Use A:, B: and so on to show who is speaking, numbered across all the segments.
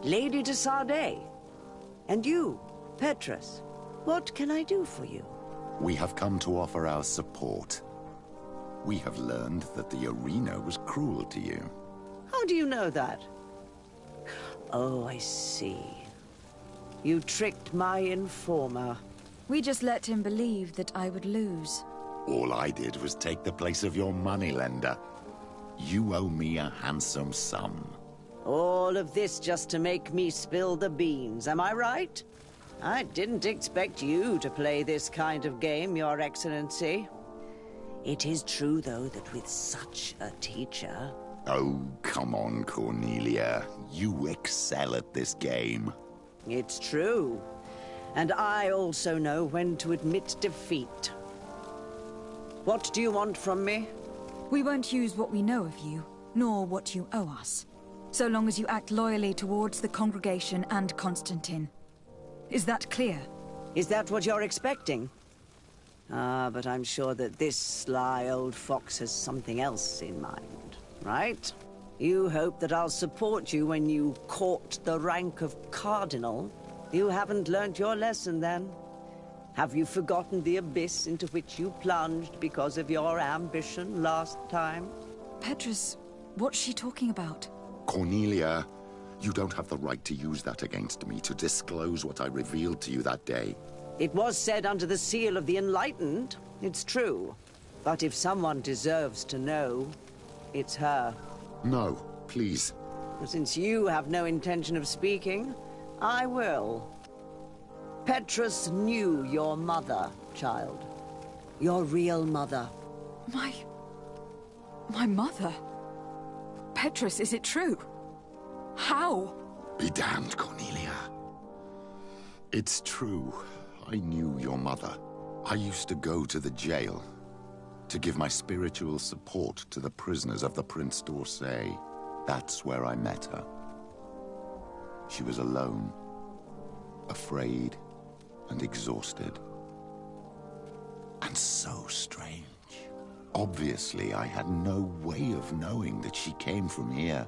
A: Lady de Sardet. And you, Petrus. What can I do for you?
B: We have come to offer our support. We have learned that the arena was cruel to you.
A: How do you know that? Oh, I see. You tricked my informer.
C: We just let him believe that I would lose.
B: All I did was take the place of your moneylender. You owe me a handsome sum.
A: All of this just to make me spill the beans, am I right? I didn't expect you to play this kind of game, Your Excellency. It is true, though, that with such a teacher...
B: Oh, come on, Cornelia. You excel at this game.
A: It's true. And I also know when to admit defeat. What do you want from me?
C: We won't use what we know of you, nor what you owe us, so long as you act loyally towards the congregation and Constantine. Is that clear?
A: Is that what you're expecting? Ah, but I'm sure that this sly old fox has something else in mind, right? You hope that I'll support you when you court the rank of cardinal. You haven't learnt your lesson, then. Have you forgotten the abyss into which you plunged because of your ambition last time?
C: Petrus, what's she talking about?
B: Cornelia, you don't have the right to use that against me, to disclose what I revealed to you that day.
A: It was said under the seal of the Enlightened. It's true. But if someone deserves to know, it's her.
B: No, please.
A: Since you have no intention of speaking, I will. Petrus knew your mother, child. Your real mother.
C: My mother? Petrus, is it true? How?
B: Be damned, Cornelia. It's true. I knew your mother. I used to go to the jail to give my spiritual support to the prisoners of the Prince d'Orsay. That's where I met her. She was alone, afraid, and exhausted. And so strange. Obviously, I had no way of knowing that she came from here.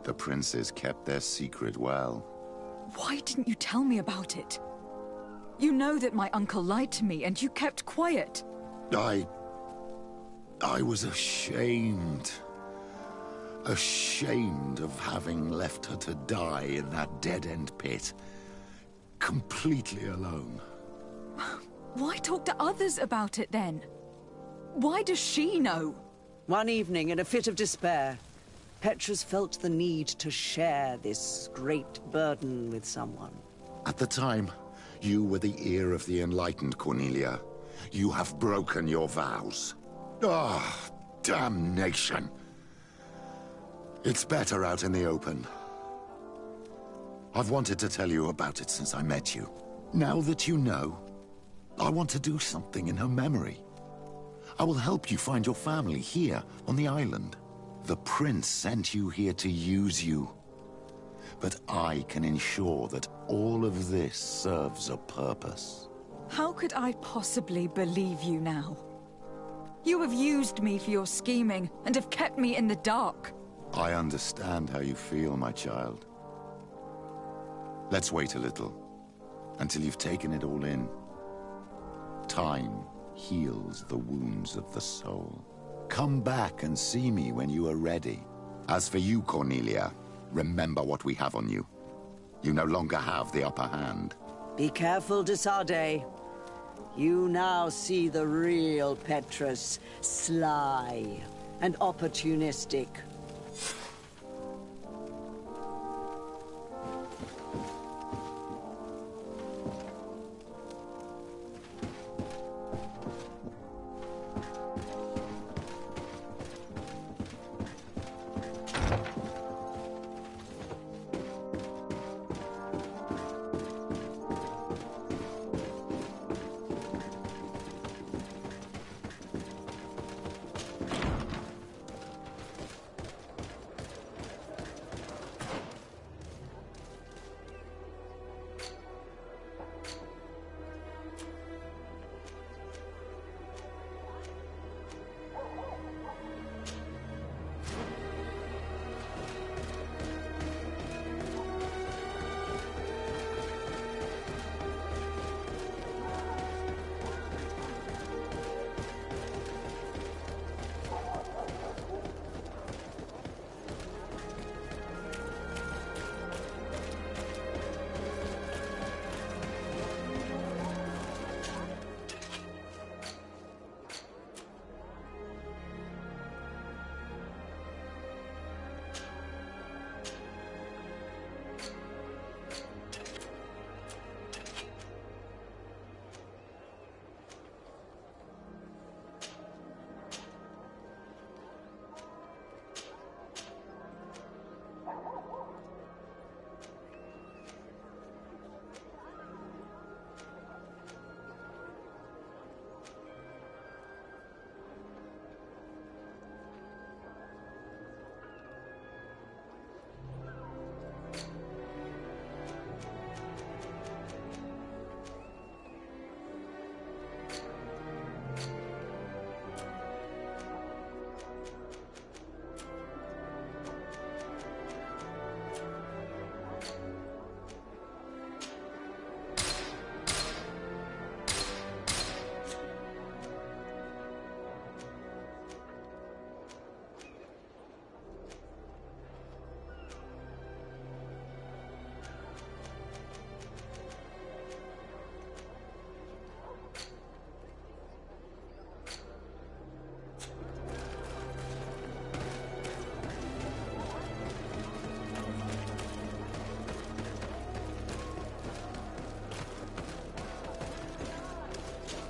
B: The princes kept their secret well.
C: Why didn't you tell me about it? You know that my uncle lied to me, and you kept quiet.
B: I was ashamed. Ashamed of having left her to die in that dead-end pit. Completely alone.
C: Why talk to others about it, then? Why does she know?
A: One evening, in a fit of despair, Petrus felt the need to share this great burden with someone.
B: At the time, you were the ear of the enlightened, Cornelia. You have broken your vows. Ah, damnation. It's better out in the open. I've wanted to tell you about it since I met you. Now that you know, I want to do something in her memory. I will help you find your family here on the island. The prince sent you here to use you. But I can ensure that all of this serves a purpose.
C: How could I possibly believe you now? You have used me for your scheming and have kept me in the dark.
B: I understand how you feel, my child. Let's wait a little, until you've taken it all in. Time heals the wounds of the soul. Come back and see me when you are ready. As for you, Cornelia, remember what we have on you. You no longer have the upper hand.
A: Be careful, de Sardet. You now see the real Petrus, sly and opportunistic.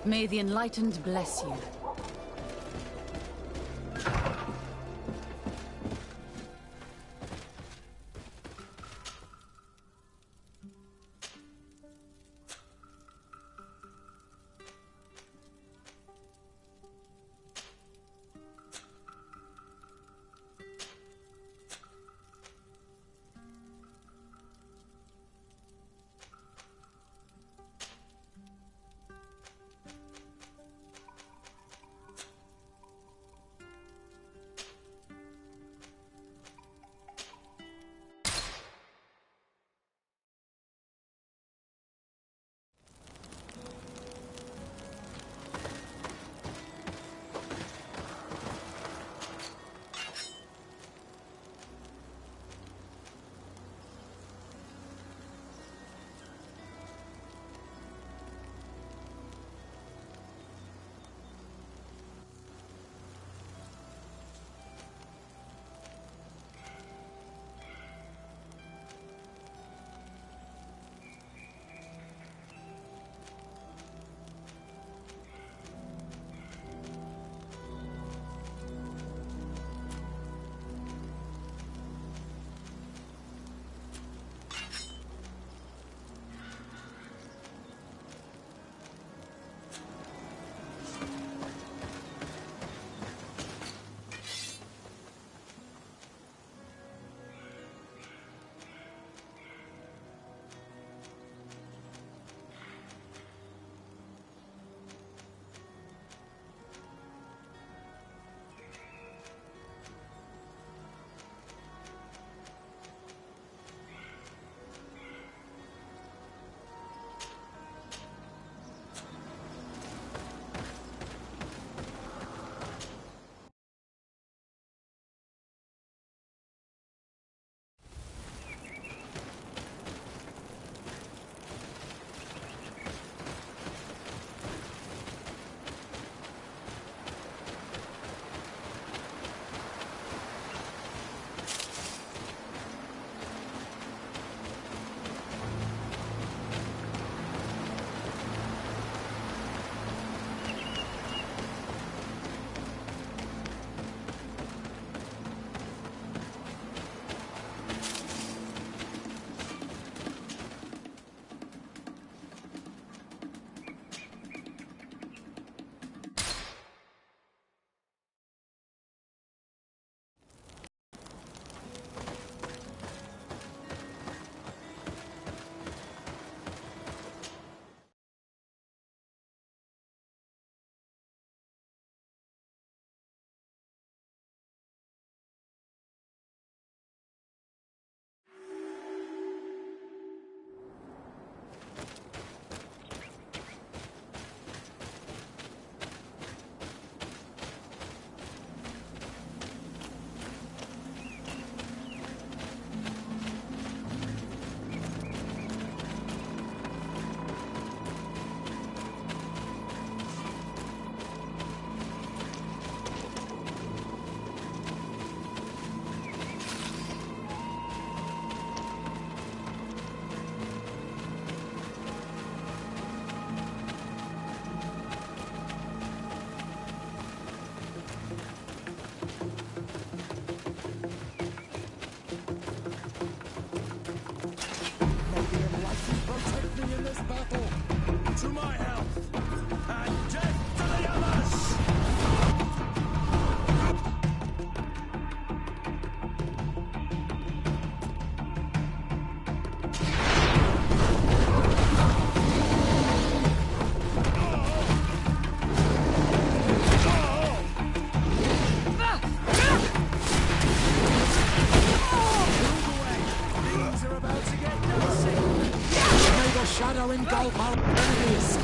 D: May the Enlightened bless you.
E: To my health, and death to the others! Things are about to get dicey.
F: May the shadow engulf our enemies!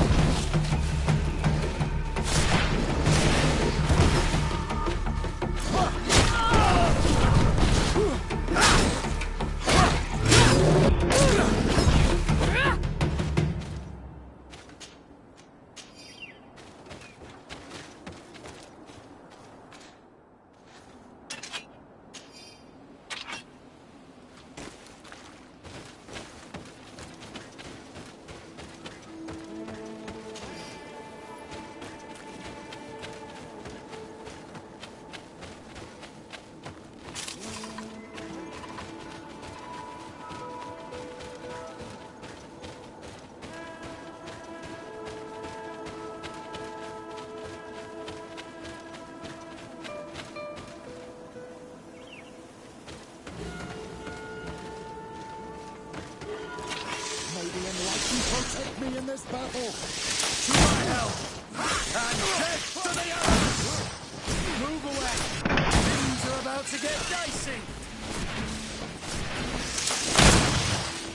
F: in this battle.
E: To my help! And death to the others! Move away! Things are about to get dicey!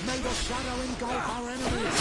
F: May the shadow engulf our enemies.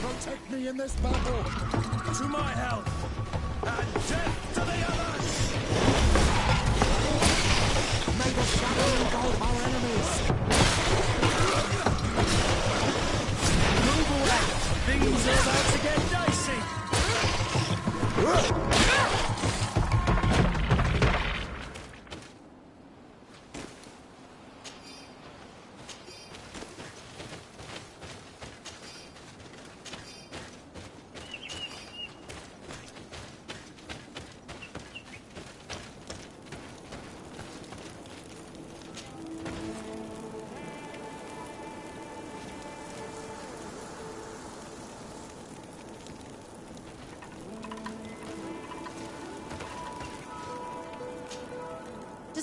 F: Protect me in this battle!
E: To my help! And death to the others!
F: May the shadow engulf our enemies!
E: Move away! Things are about to get dicey!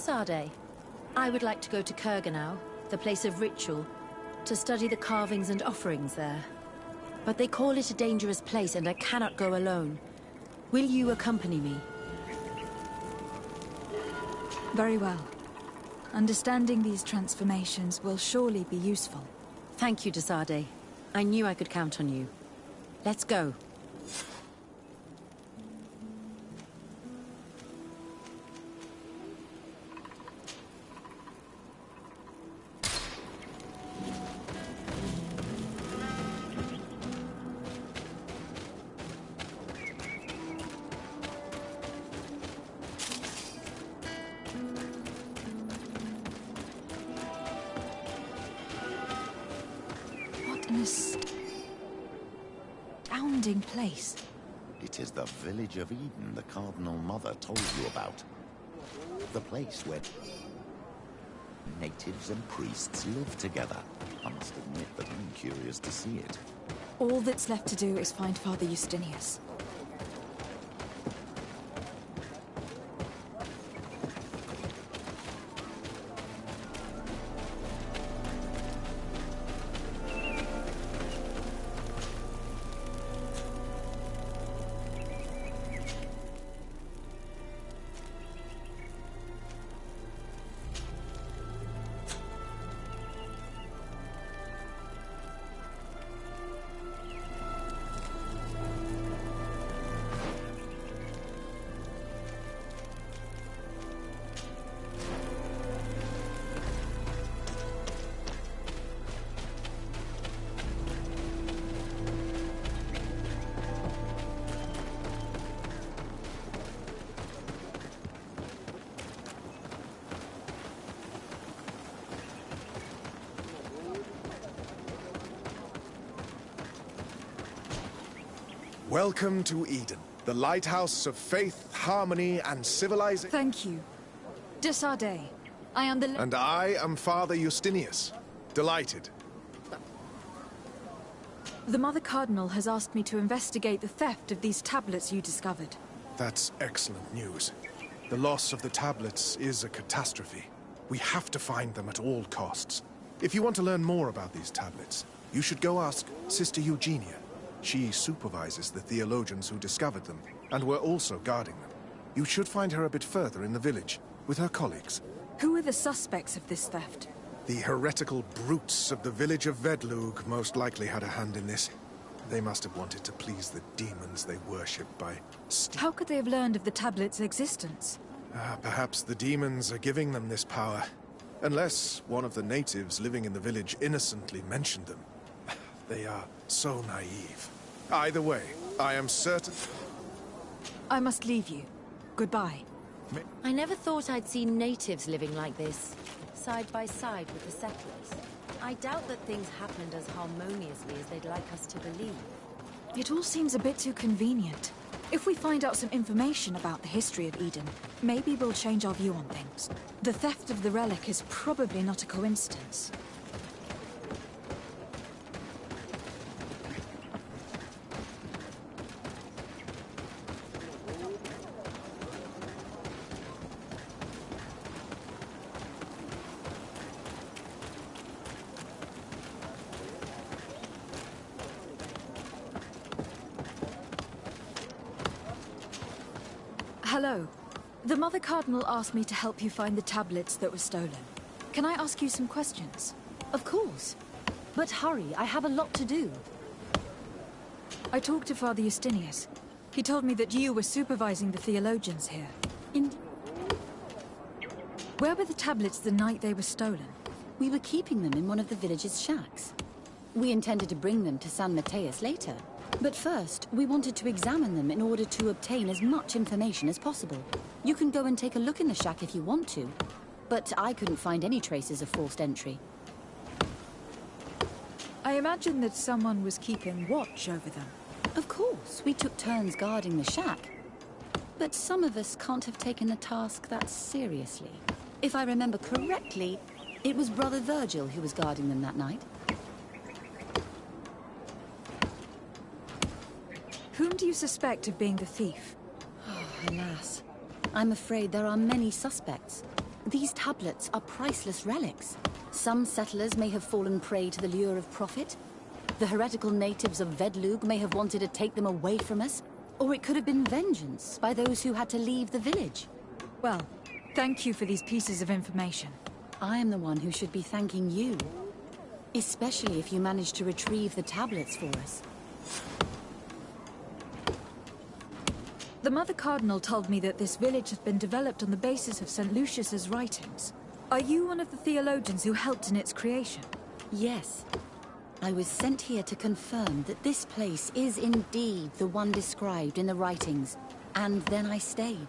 D: Sade, I would like to go to Kurganau, the place of ritual, to study the carvings and offerings there. But they call it a dangerous place and I cannot go alone. Will you accompany me?
C: Very well. Understanding these transformations will surely be useful.
D: Thank you, Sade. I knew I could count on you. Let's go.
C: Astounding place.
B: It is the village of Eden the Cardinal Mother told you about. The place where natives and priests live together. I must admit that I'm curious to see it.
C: All that's left to do is find Father Justinius.
G: Welcome to Eden, the lighthouse of faith, harmony, and civilization.
C: Thank you. De Sade, I am the...
G: And I am Father Justinius. Delighted.
C: The Mother Cardinal has asked me to investigate the theft of these tablets you discovered.
G: That's excellent news. The loss of the tablets is a catastrophe. We have to find them at all costs. If you want to learn more about these tablets, you should go ask Sister Eugenia. She supervises the theologians who discovered them, and were also guarding them. You should find her a bit further in the village, with her colleagues.
C: Who are the suspects of this theft?
G: The heretical brutes of the village of Vedlug most likely had a hand in this. They must have wanted to please the demons they worship by
C: How could they have learned of the tablet's existence?
G: Perhaps the demons are giving them this power. Unless one of the natives living in the village innocently mentioned them. They are so naive. Either way, I am certain...
C: I must leave you. Goodbye.
D: I never thought I'd see natives living like this, side by side with the settlers. I doubt that things happened as harmoniously as they'd like us to believe.
C: It all seems a bit too convenient. If we find out some information about the history of Eden, maybe we'll change our view on things. The theft of the relic is probably not a coincidence. Hello. The Mother Cardinal asked me to help you find the tablets that were stolen. Can I ask you some questions?
D: Of course. But hurry, I have a lot to do.
C: I talked to Father Justinius. He told me that you were supervising the theologians here. Where were the tablets the night they were stolen?
H: We were keeping them in one of the village's shacks. We intended to bring them to San Mateus later. But first, we wanted to examine them in order to obtain as much information as possible. You can go and take a look in the shack if you want to, but I couldn't find any traces of forced entry.
C: I imagine that someone was keeping watch over them.
H: Of course, we took turns guarding the shack. But some of us can't have taken the task that seriously. If I remember correctly, it was Brother Virgil who was guarding them that night.
C: Whom do you suspect of being the thief?
H: Oh, alas. I'm afraid there are many suspects. These tablets are priceless relics. Some settlers may have fallen prey to the lure of profit. The heretical natives of Vedlug may have wanted to take them away from us. Or it could have been vengeance by those who had to leave the village.
C: Well, thank you for these pieces of information.
H: I am the one who should be thanking you. Especially if you managed to retrieve the tablets for us.
C: The Mother Cardinal told me that this village has been developed on the basis of St. Lucius's writings. Are you one of the theologians who helped in its creation?
H: Yes. I was sent here to confirm that this place is indeed the one described in the writings, and then I stayed.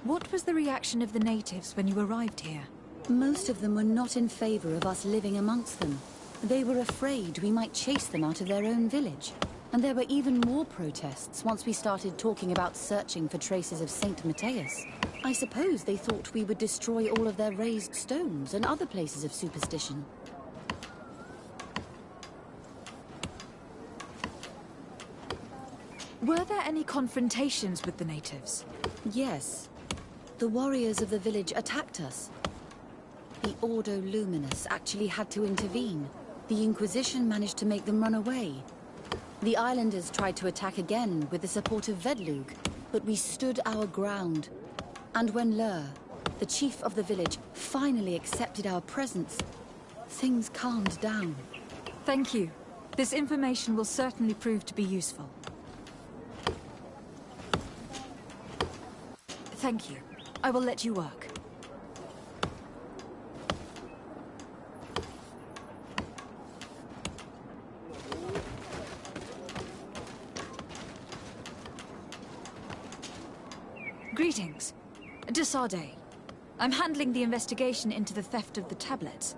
C: What was the reaction of the natives when you arrived here?
H: Most of them were not in favor of us living amongst them. They were afraid we might chase them out of their own village. And there were even more protests once we started talking about searching for traces of St. Mateus. I suppose they thought we would destroy all of their raised stones and other places of superstition.
C: Were there any confrontations with the natives?
H: Yes. The warriors of the village attacked us. The Ordo Luminous actually had to intervene. The Inquisition managed to make them run away. The islanders tried to attack again with the support of Vedlug, but we stood our ground. And when Lur, the chief of the village, finally accepted our presence, things calmed down.
C: Thank you. This information will certainly prove to be useful. Thank you. I will let you work. Greetings. De Sardet. I'm handling the investigation into the theft of the tablets.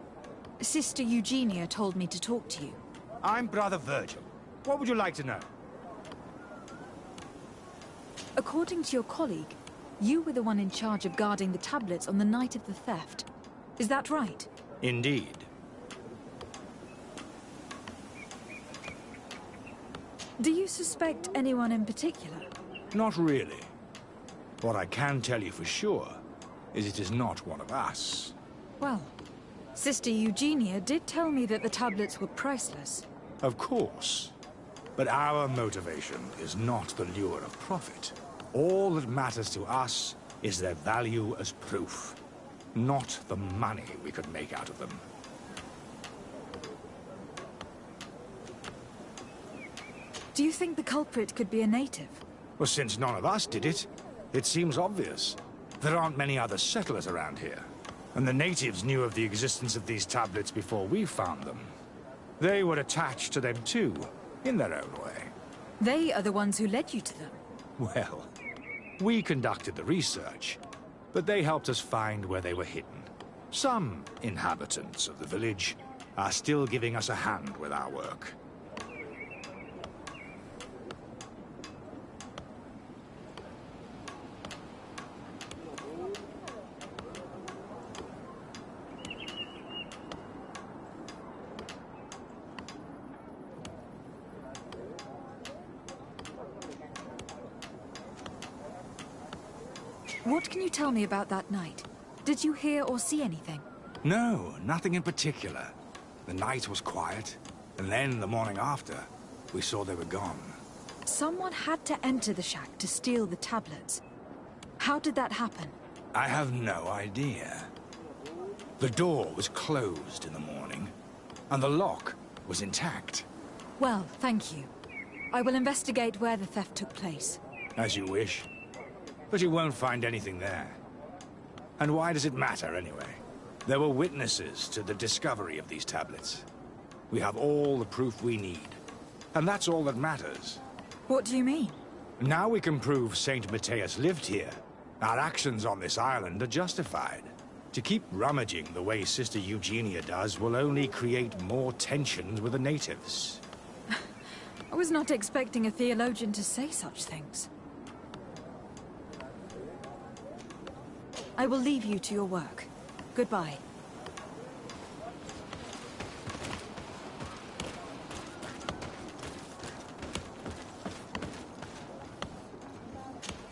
C: Sister Eugenia told me to talk to you.
E: I'm Brother Virgil. What would you like to know?
C: According to your colleague, you were the one in charge of guarding the tablets on the night of the theft. Is that right?
E: Indeed.
C: Do you suspect anyone in particular?
E: Not really. What I can tell you for sure is it is not one of us.
C: Well, Sister Eugenia did tell me that the tablets were priceless.
E: Of course. But our motivation is not the lure of profit. All that matters to us is their value as proof, not the money we could make out of them.
C: Do you think the culprit could be a native?
E: Well, since none of us did it, it seems obvious. There aren't many other settlers around here. And the natives knew of the existence of these tablets before we found them. They were attached to them too, in their own way.
C: They are the ones who led you to them.
E: Well, we conducted the research, but they helped us find where they were hidden. Some inhabitants of the village are still giving us a hand with our work.
C: What can you tell me about that night? Did you hear or see anything?
E: No, nothing in particular. The night was quiet, and then the morning after, we saw they were gone.
C: Someone had to enter the shack to steal the tablets. How did that happen?
E: I have no idea. The door was closed in the morning, and the lock was intact.
C: Well, thank you. I will investigate where the theft took place.
E: As you wish. But you won't find anything there. And why does it matter, anyway? There were witnesses to the discovery of these tablets. We have all the proof we need. And that's all that matters.
C: What do you mean?
E: Now we can prove Saint Matthias lived here. Our actions on this island are justified. To keep rummaging the way Sister Eugenia does will only create more tensions with the natives.
C: I was not expecting a theologian to say such things. I will leave you to your work. Goodbye.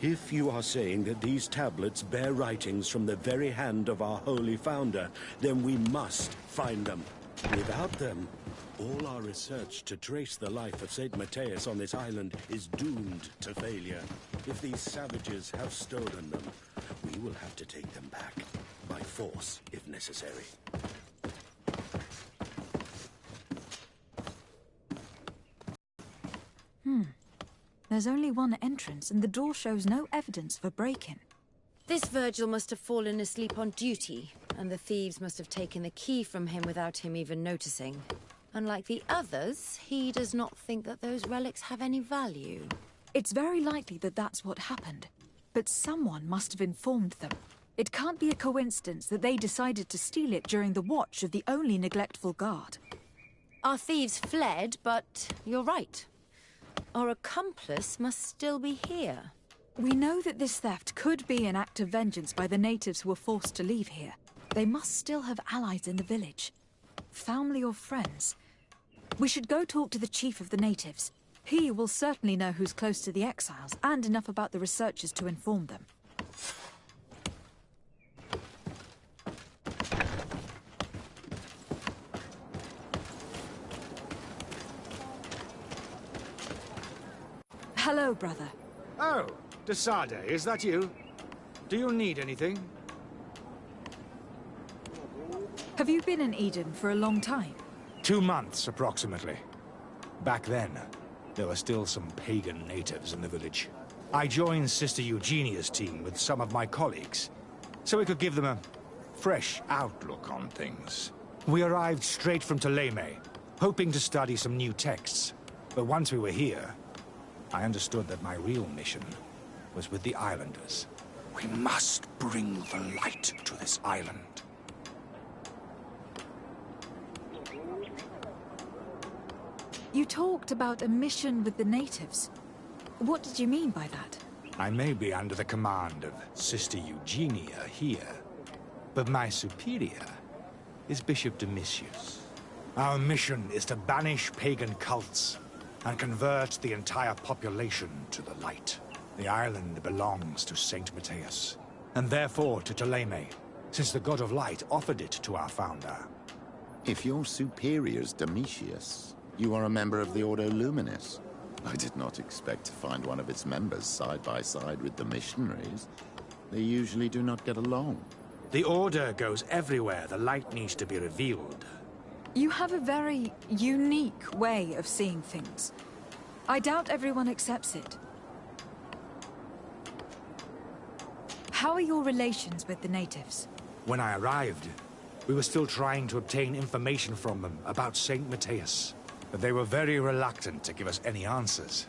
I: If you are saying that these tablets bear writings from the very hand of our holy founder, then we must find them. Without them, all our research to trace the life of Saint Matthias on this island is doomed to failure. If these savages have stolen them, we will have to take them back, by force, if necessary.
C: There's only one entrance, and the door shows no evidence of a break-in.
D: This Virgil must have fallen asleep on duty, and the thieves must have taken the key from him without him even noticing. Unlike the others, he does not think that those relics have any value.
C: It's very likely that that's what happened. But someone must have informed them. It can't be a coincidence that they decided to steal it during the watch of the only neglectful guard.
D: Our thieves fled, but you're right. Our accomplice must still be here.
C: We know that this theft could be an act of vengeance by the natives who were forced to leave here. They must still have allies in the village. Family or friends. We should go talk to the chief of the natives. He will certainly know who's close to the exiles, and enough about the researchers to inform them. Hello, brother.
E: Oh, Desade, is that you? Do you need anything?
C: Have you been in Eden for a long time?
E: 2 months, approximately. Back then, there were still some pagan natives in the village. I joined Sister Eugenia's team with some of my colleagues, so we could give them a fresh outlook on things. We arrived straight from Ptolemy, hoping to study some new texts. But once we were here, I understood that my real mission was with the islanders. We must bring the light to this island.
C: You talked about a mission with the natives. What did you mean by that?
E: I may be under the command of Sister Eugenia here, but my superior is Bishop Domitius. Our mission is to banish pagan cults and convert the entire population to the light. The island belongs to Saint Matthias, and therefore to Ptolemy, since the god of light offered it to our founder.
B: If your superior's Domitius, you are a member of the Ordo Luminis. I did not expect to find one of its members side by side with the missionaries. They usually do not get along.
E: The Order goes everywhere the light needs to be revealed.
C: You have a very unique way of seeing things. I doubt everyone accepts it. How are your relations with the natives?
E: When I arrived, we were still trying to obtain information from them about St. Matthias, but they were very reluctant to give us any answers.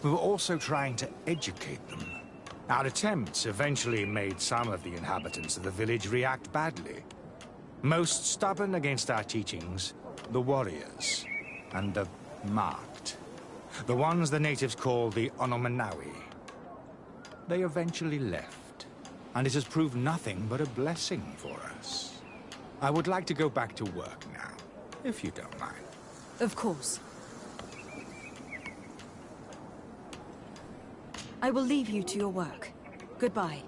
E: We were also trying to educate them. Our attempts eventually made some of the inhabitants of the village react badly. Most stubborn against our teachings, the warriors, and the marked. The ones the natives call the Onomanawi. They eventually left, and it has proved nothing but a blessing for us. I would like to go back to work now, if you don't mind.
C: Of course. I will leave you to your work. Goodbye.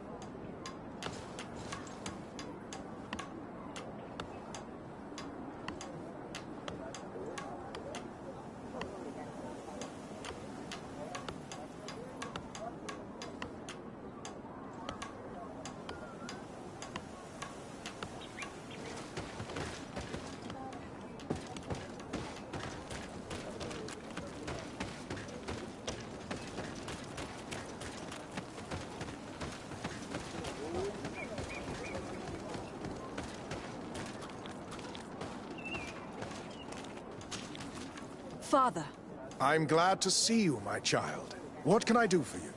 C: Father.
G: I'm glad to see you, my child. What can I do for you?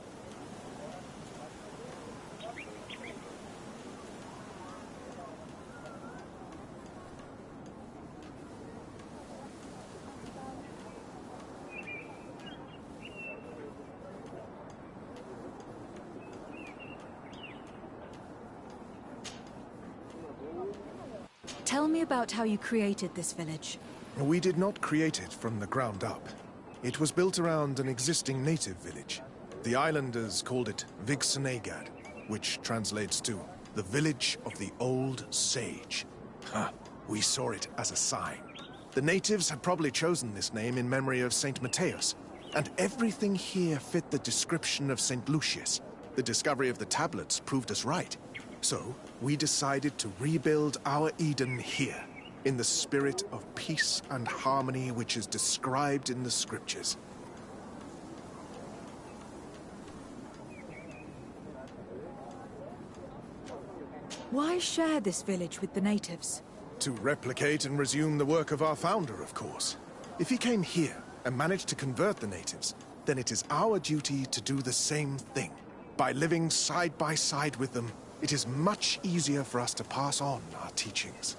C: Tell me about how you created this village.
G: We did not create it from the ground up. It was built around an existing native village. The islanders called it Vigsanegad, which translates to the Village of the Old Sage. We saw it as a sign. The natives had probably chosen this name in memory of St. Matthias, and everything here fit the description of St. Lucius. The discovery of the tablets proved us right. So, we decided to rebuild our Eden here, in the spirit of peace and harmony which is described in the scriptures.
C: Why share this village with the natives?
G: To replicate and resume the work of our founder, of course. If he came here and managed to convert the natives, then it is our duty to do the same thing. By living side by side with them, it is much easier for us to pass on our teachings.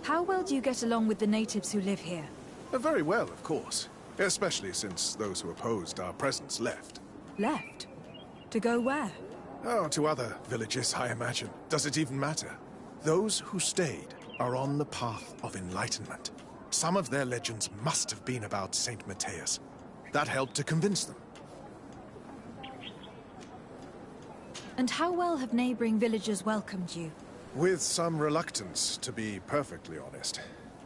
C: How well do you get along with the natives who live here?
G: Very well, of course. Especially since those who opposed our presence left.
C: Left? To go where?
G: Oh, to other villages, I imagine. Does it even matter? Those who stayed are on the path of enlightenment. Some of their legends must have been about St. Matthias. That helped to convince them.
C: And how well have neighboring villages welcomed you?
G: With some reluctance, to be perfectly honest.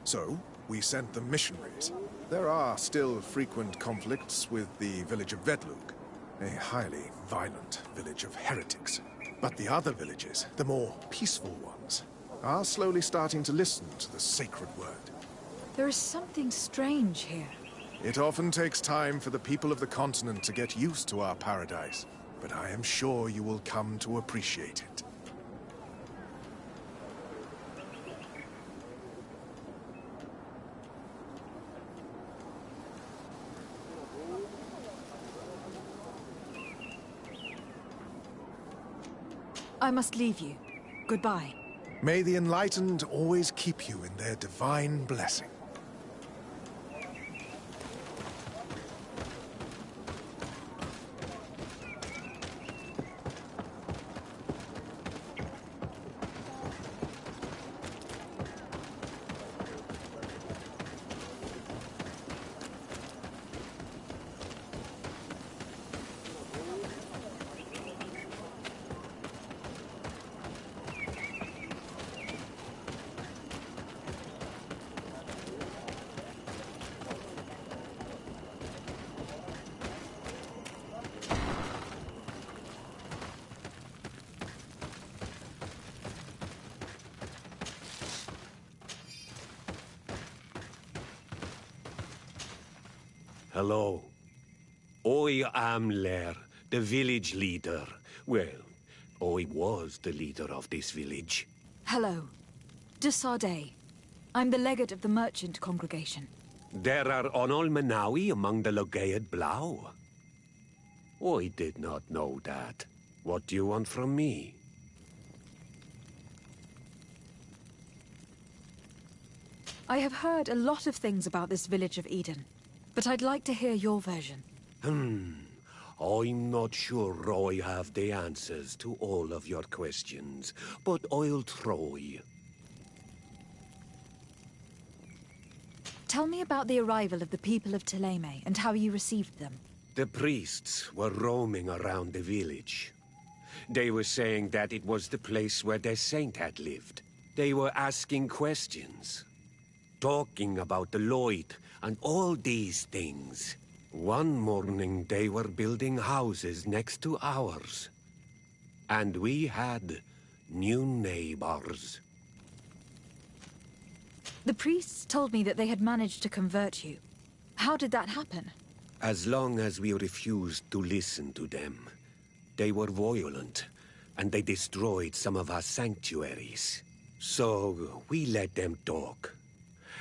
G: So, we sent them missionaries. There are still frequent conflicts with the village of Vedlug, a highly violent village of heretics. But the other villages, the more peaceful ones, are slowly starting to listen to the sacred word.
C: There is something strange here.
G: It often takes time for the people of the continent to get used to our paradise, but I am sure you will come to appreciate it.
C: I must leave you. Goodbye.
G: May the enlightened always keep you in their divine blessing.
J: Hello. I am Lair, the village leader. Well, I was the leader of this village.
C: Hello. De Sardet. I'm the legate of the merchant congregation.
J: There are Onol Menawi among the Logead Blau. I did not know that. What do you want from me?
C: I have heard a lot of things about this village of Eden, but I'd like to hear your version.
J: I'm not sure I have the answers to all of your questions, but I'll try.
C: Tell me about the arrival of the people of Thélème and how you received them.
J: The priests were roaming around the village. They were saying that it was the place where their saint had lived. They were asking questions, talking about the Lloyd and all these things. One morning they were building houses next to ours. And we had new neighbors.
C: The priests told me that they had managed to convert you. How did that happen?
J: As long as we refused to listen to them, they were violent, and they destroyed some of our sanctuaries. So we let them talk.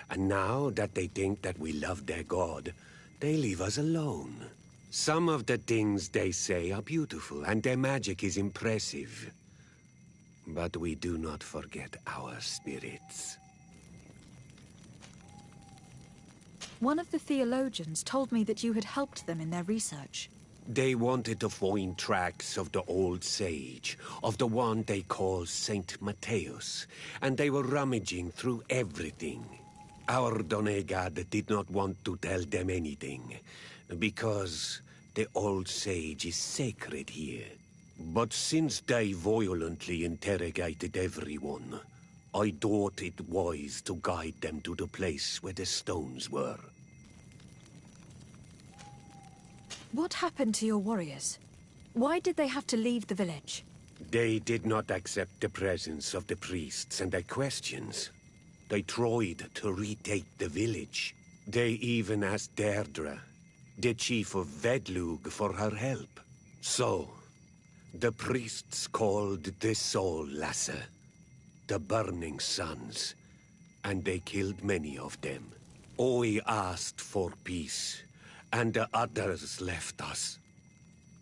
J: And now that they think that we love their god, they leave us alone. Some of the things they say are beautiful, and their magic is impressive. But we do not forget our spirits.
C: One of the theologians told me that you had helped them in their research.
J: They wanted to find tracks of the old sage, of the one they call Saint Matthäus, and they were rummaging through everything. Our Donegad did not want to tell them anything, because the old sage is sacred here. But since they violently interrogated everyone, I thought it wise to guide them to the place where the stones were.
C: What happened to your warriors? Why did they have to leave the village?
J: They did not accept the presence of the priests and their questions. They tried to retake the village. They even asked Deirdre, the chief of Vedlug, for her help. So, the priests called the Soul Lasser, the Burning Suns, and they killed many of them. I asked for peace, and the others left us.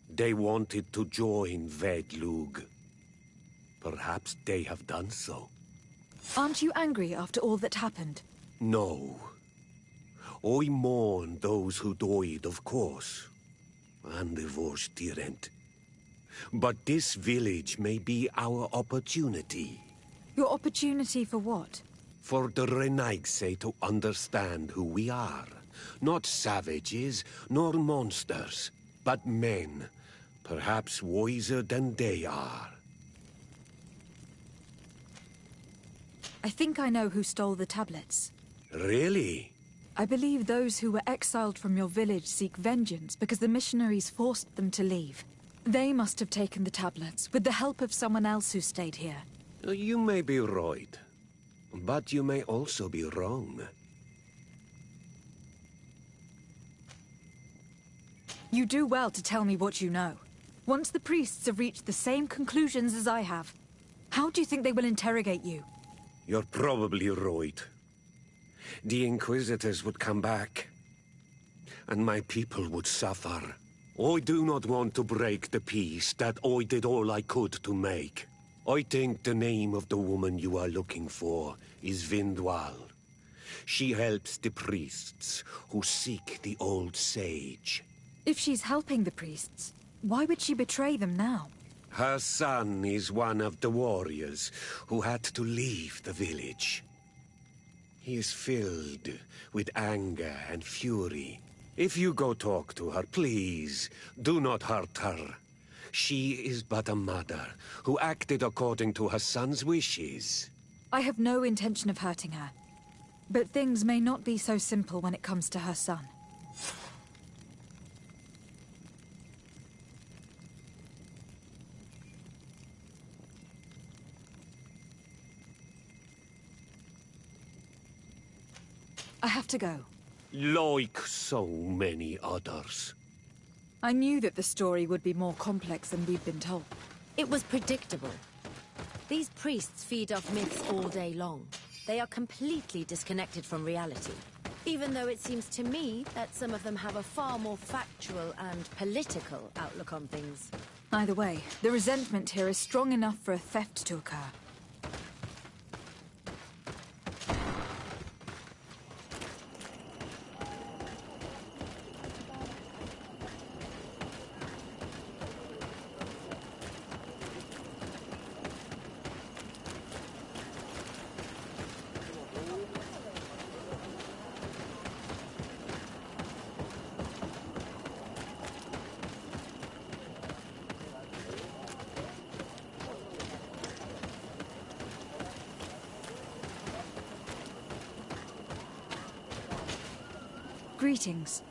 J: They wanted to join Vedlug. Perhaps they have done so.
C: Aren't you angry after all that happened?
J: No. I mourn those who died, of course, and the Vorstyrent. But this village may be our opportunity.
C: Your opportunity for what?
J: For the Renaigse to understand who we are. Not savages, nor monsters, but men, perhaps wiser than they are.
C: I think I know who stole the tablets.
J: Really?
C: I believe those who were exiled from your village seek vengeance because the missionaries forced them to leave. They must have taken the tablets, with the help of someone else who stayed here.
J: You may be right, but you may also be wrong.
C: You do well to tell me what you know. Once the priests have reached the same conclusions as I have, how do you think they will interrogate you?
J: You're probably right. The Inquisitors would come back, and my people would suffer. I do not want to break the peace that I did all I could to make. I think the name of the woman you are looking for is Vindwal. She helps the priests who seek the old sage.
C: If she's helping the priests, why would she betray them now?
J: Her son is one of the warriors who had to leave the village. He is filled with anger and fury. If you go talk to her, please, do not hurt her. She is but a mother who acted according to her son's wishes.
C: I have no intention of hurting her. But things may not be so simple when it comes to her son. I have to go.
J: like so many others.
C: I knew that the story would be more complex than we'd been told.
D: It was predictable. These priests feed off myths all day long. They are completely disconnected from reality. Even though it seems to me that some of them have a far more factual and political outlook on things.
C: Either way, the resentment here is strong enough for a theft to occur. Greetings.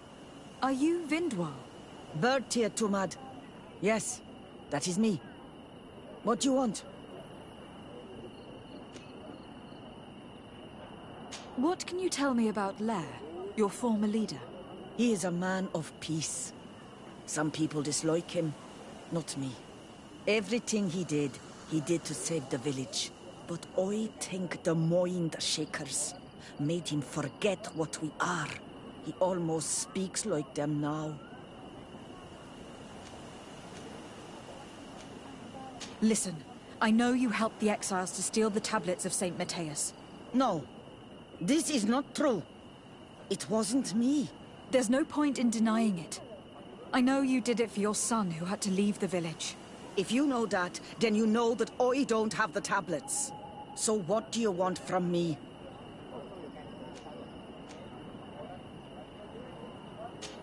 C: Are you Vindwal?
K: Bertir Tumad. Yes, that is me. What do you want?
C: What can you tell me about Lair, your former leader?
K: He is a man of peace. Some people dislike him, not me. Everything he did to save the village. But I think the Mind Shakers made him forget what we are. He almost speaks like them now.
C: Listen, I know you helped the exiles to steal the tablets of St. Matthias.
K: No, this is not true. It wasn't me.
C: There's no point in denying it. I know you did it for your son who had to leave the village.
K: If you know that, then you know that I don't have the tablets. So what do you want from me?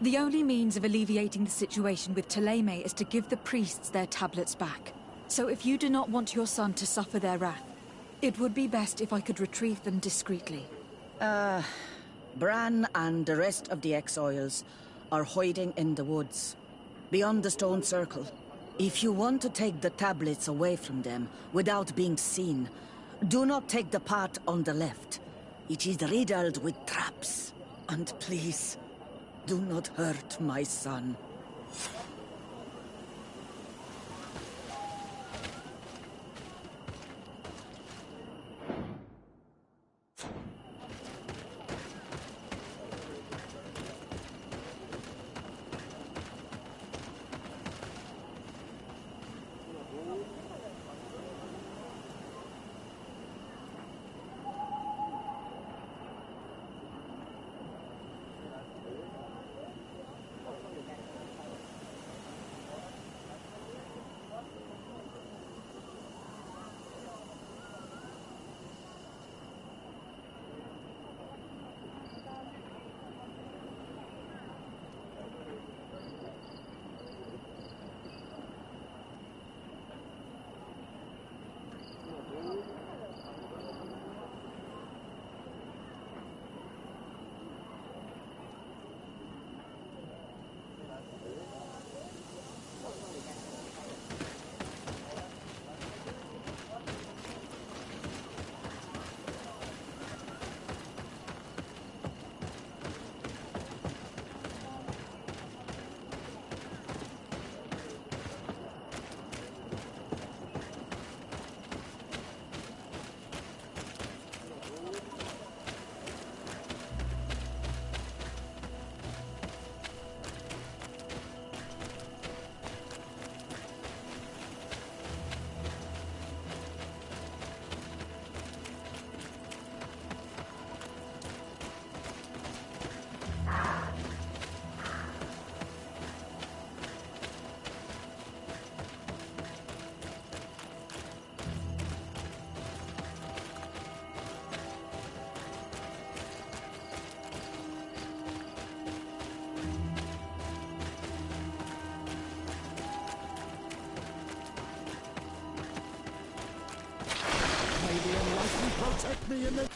C: The only means of alleviating the situation with Thélème is to give the priests their tablets back. So if you do not want your son to suffer their wrath, it would be best if I could retrieve them discreetly.
K: Bran and the rest of the exiles are hiding in the woods, beyond the stone circle. If you want to take the tablets away from them without being seen, do not take the path on the left. It is riddled with traps. And please, do not hurt my son.
F: Protect me in the...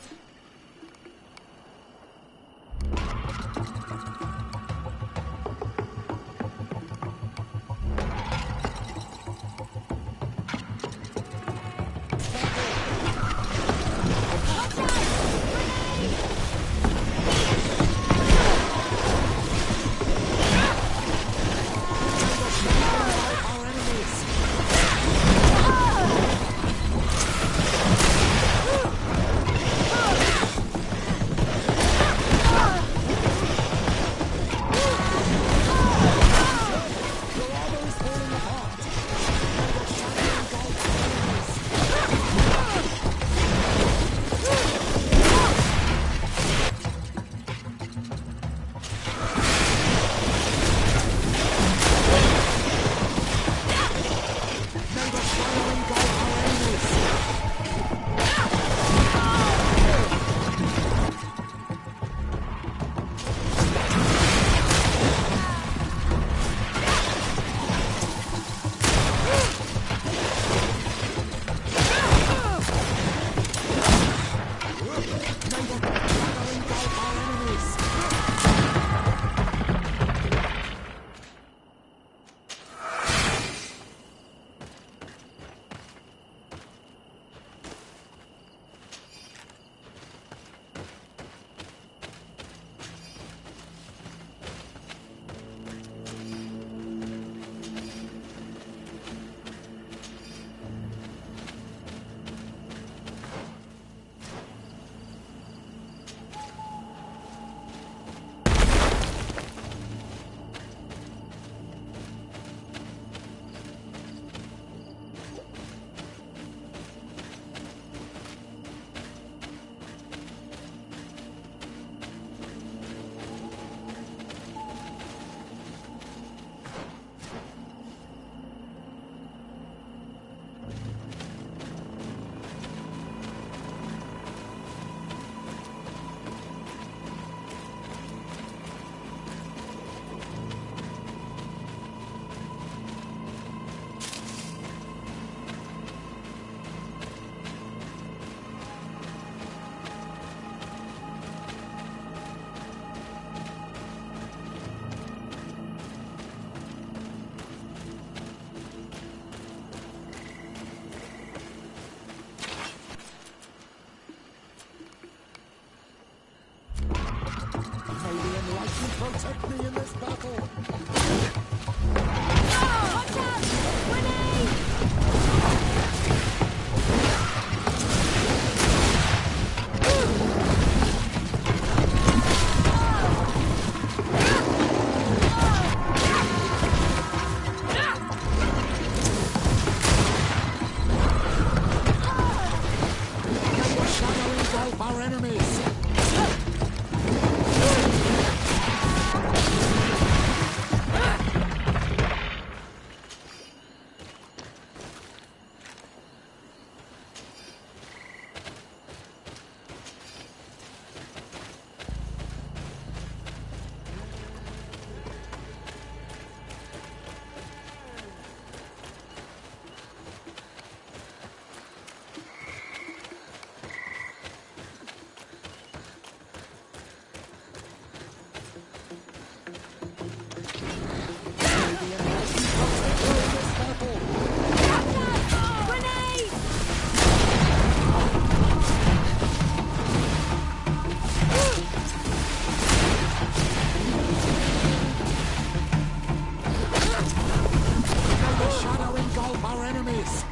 F: enemies!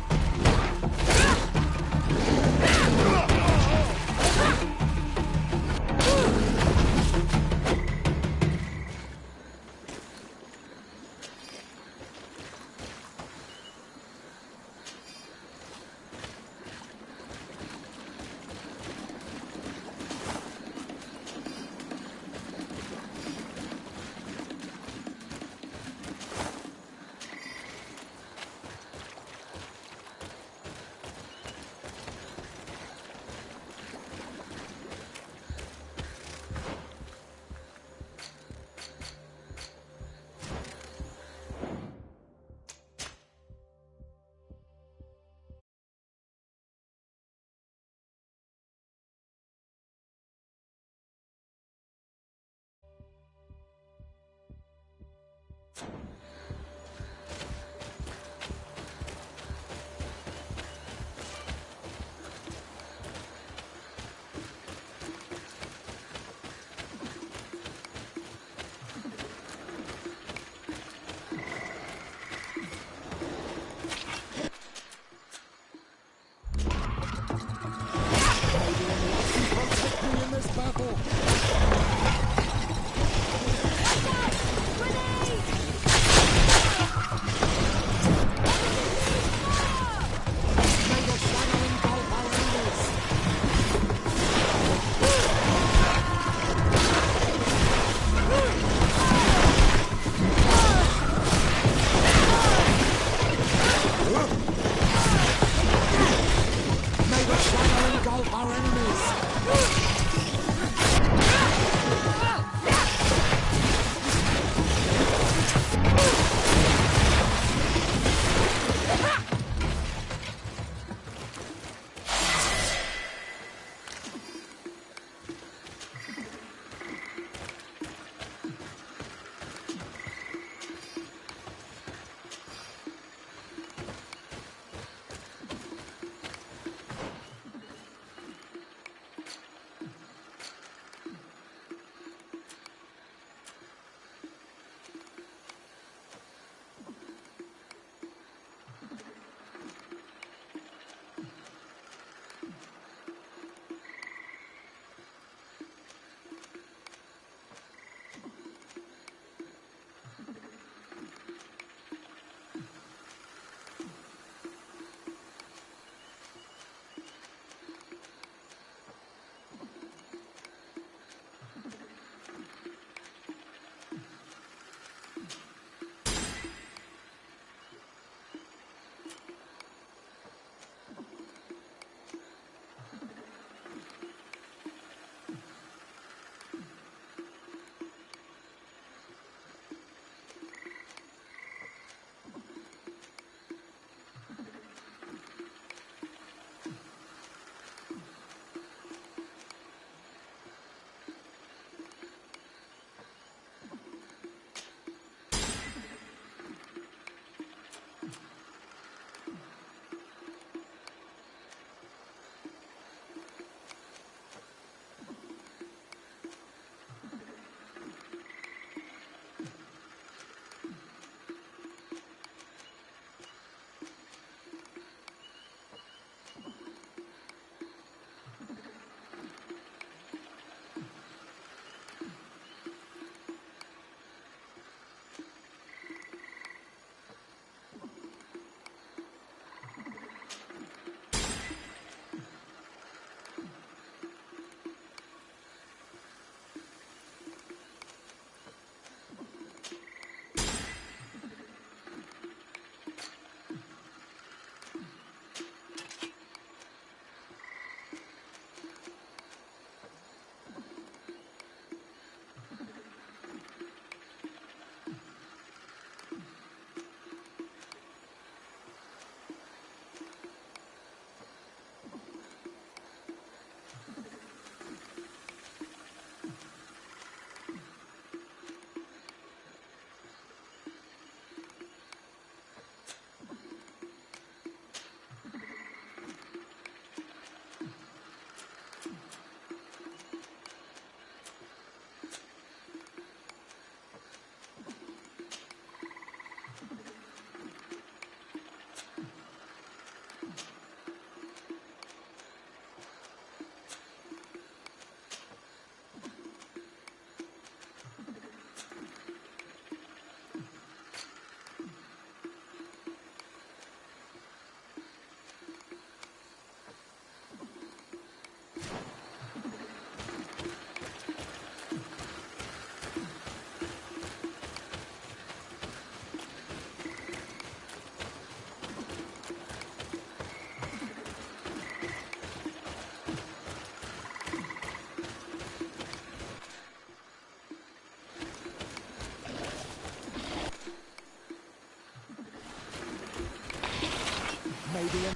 F: Maybe a...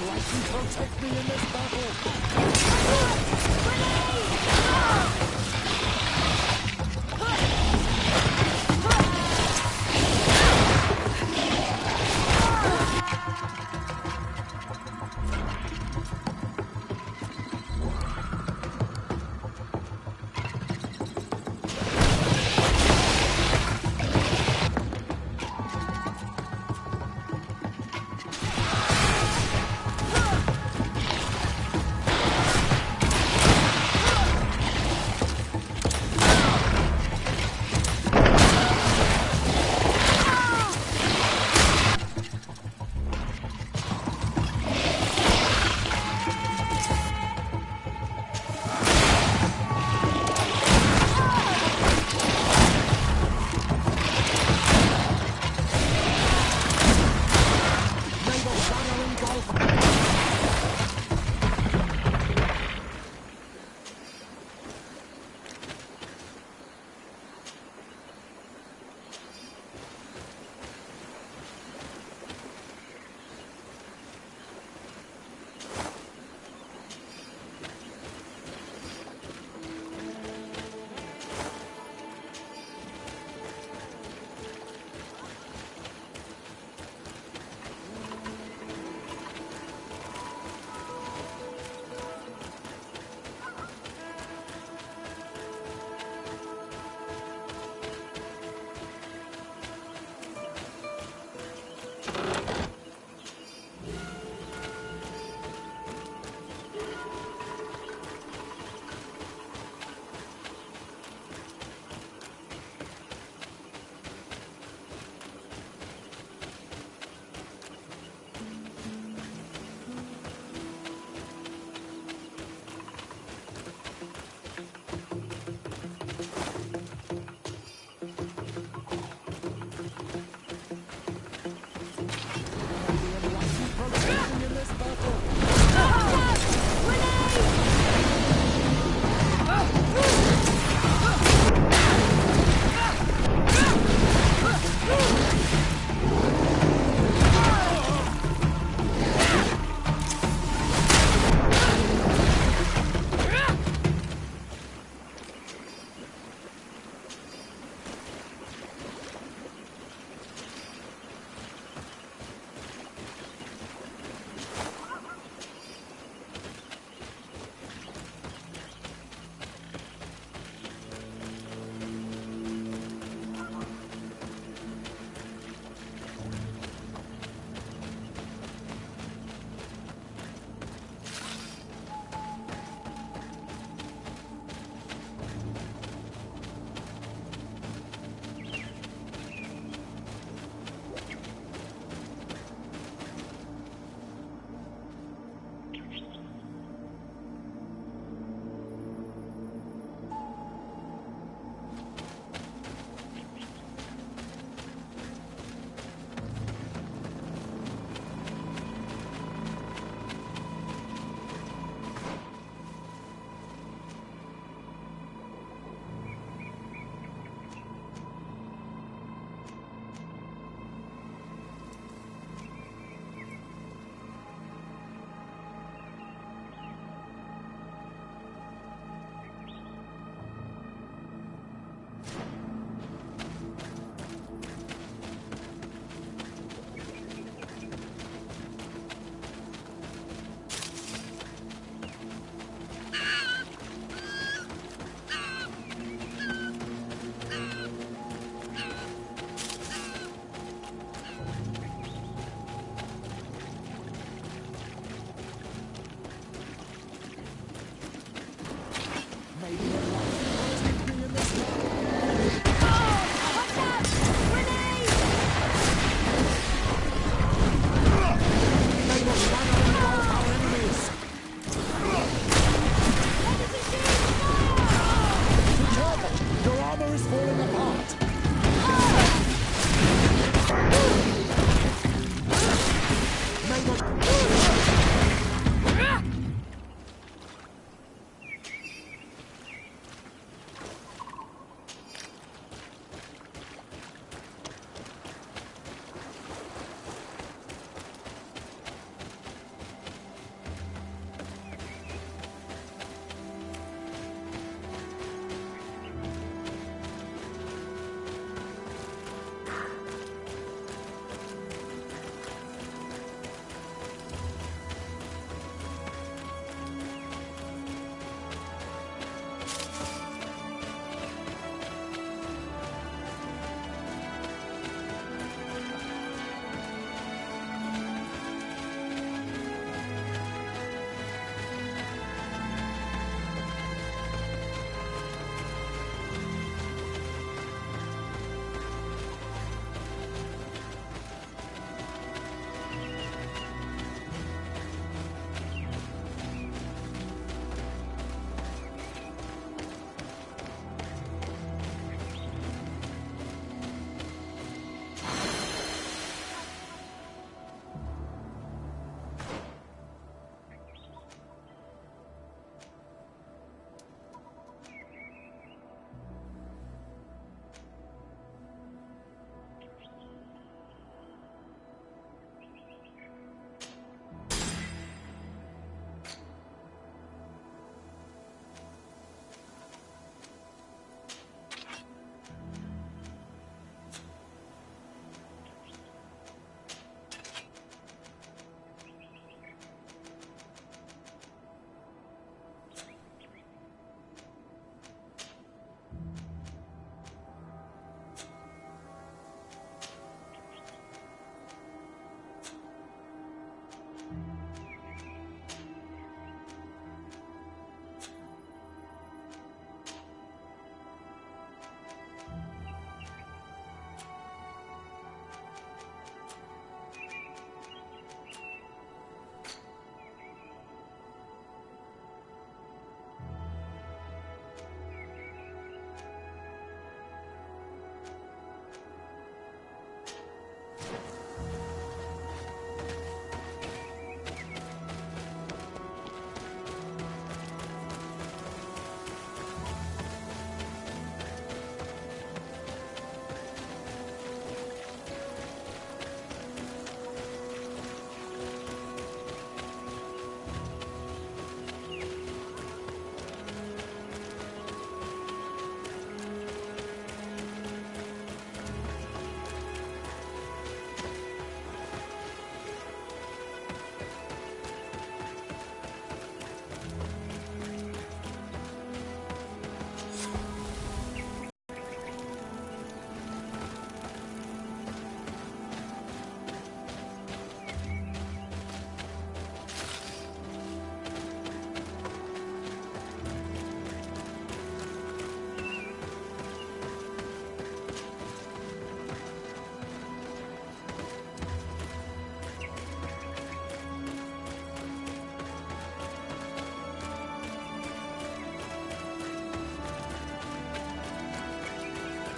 F: Lightning protect me in this battle!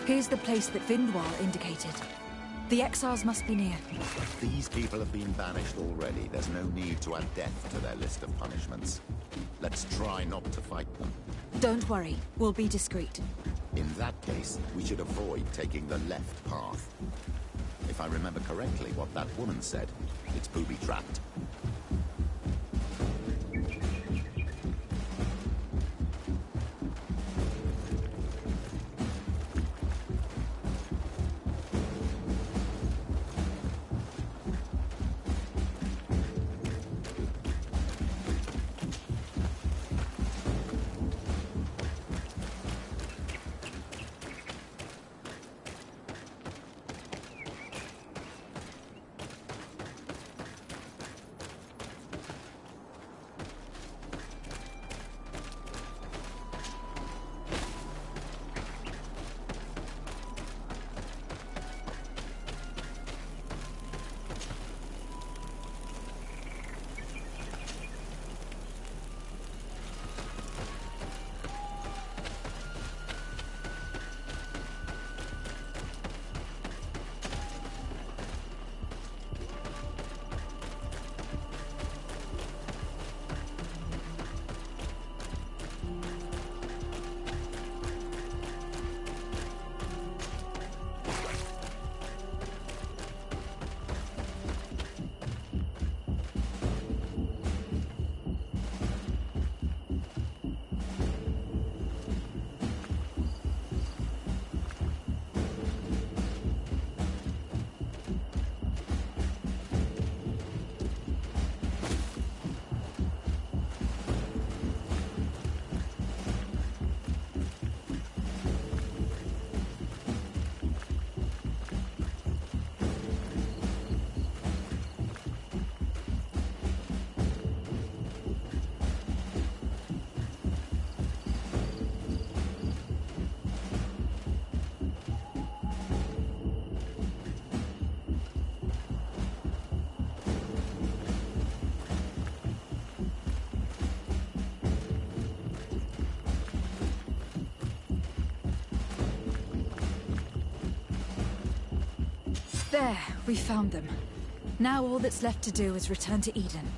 C: Here's the place that Vindwal indicated. The exiles must be near.
B: If these people have been banished already, there's no need to add death to their list of punishments. Let's try not to fight them.
C: Don't worry, we'll be discreet.
B: In that case, we should avoid taking the left path. If I remember correctly what that woman said, it's booby-trapped.
C: There, we found them. Now all that's left to do is return to Eden.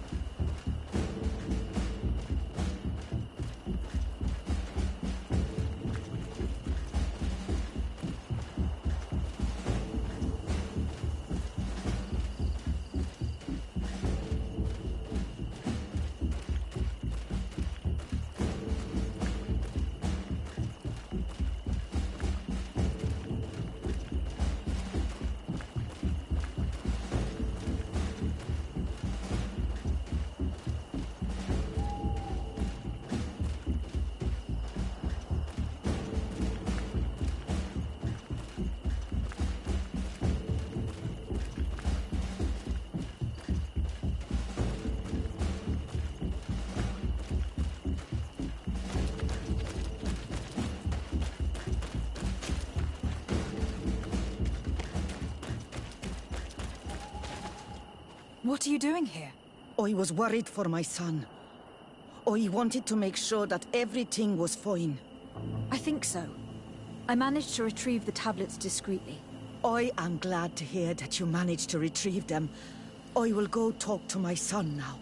C: What are you doing here?
K: I was worried for my son. I wanted to make sure that everything was fine.
C: I think so. I managed to retrieve the tablets discreetly.
K: I am glad to hear that you managed to retrieve them. I will go talk to my son now.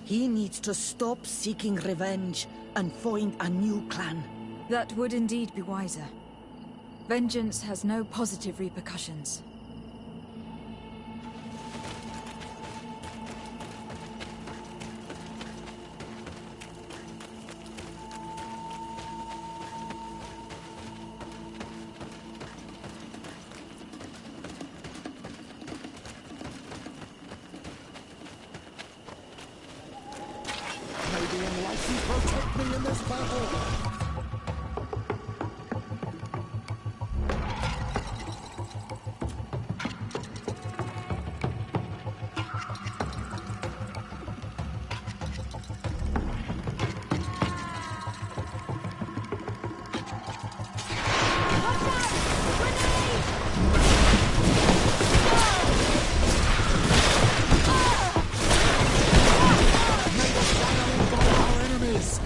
K: He needs to stop seeking revenge and find a new clan.
C: That would indeed be wiser. Vengeance has no positive repercussions.
F: May the Enlightened protect me in this battle! May the shadow engulf our enemies!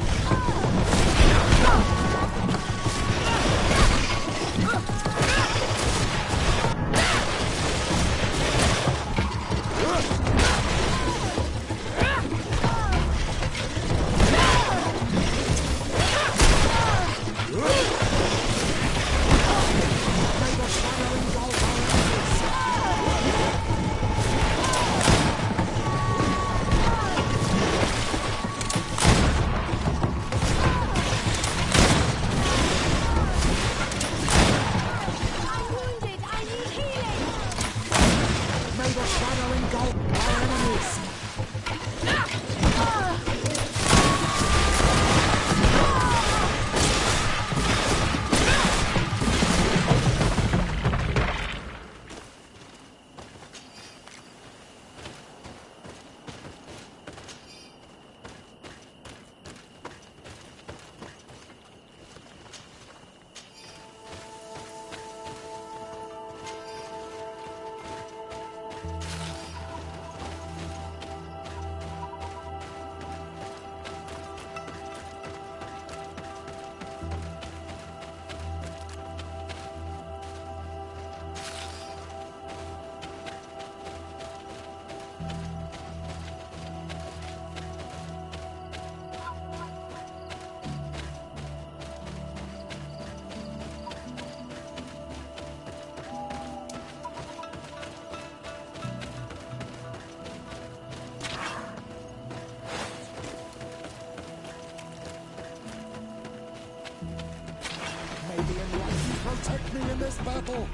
F: the enlightened protect me in this battle!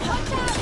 D: Watch out!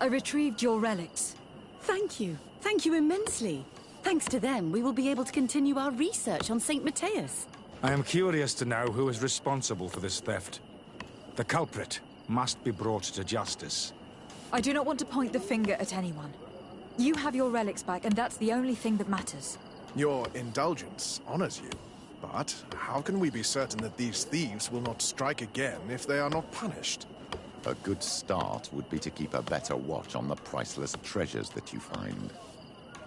C: I retrieved your relics.
H: Thank you. Thank you immensely. Thanks to them, we will be able to continue our research on St. Matthias.
E: I am curious to know who is responsible for this theft. The culprit must be brought to justice.
C: I do not want to point the finger at anyone. You have your relics back, and that's the only thing that matters.
G: Your indulgence honors you. But how can we be certain that these thieves will not strike again if they are not punished?
B: A good start would be to keep a better watch on the priceless treasures that you find.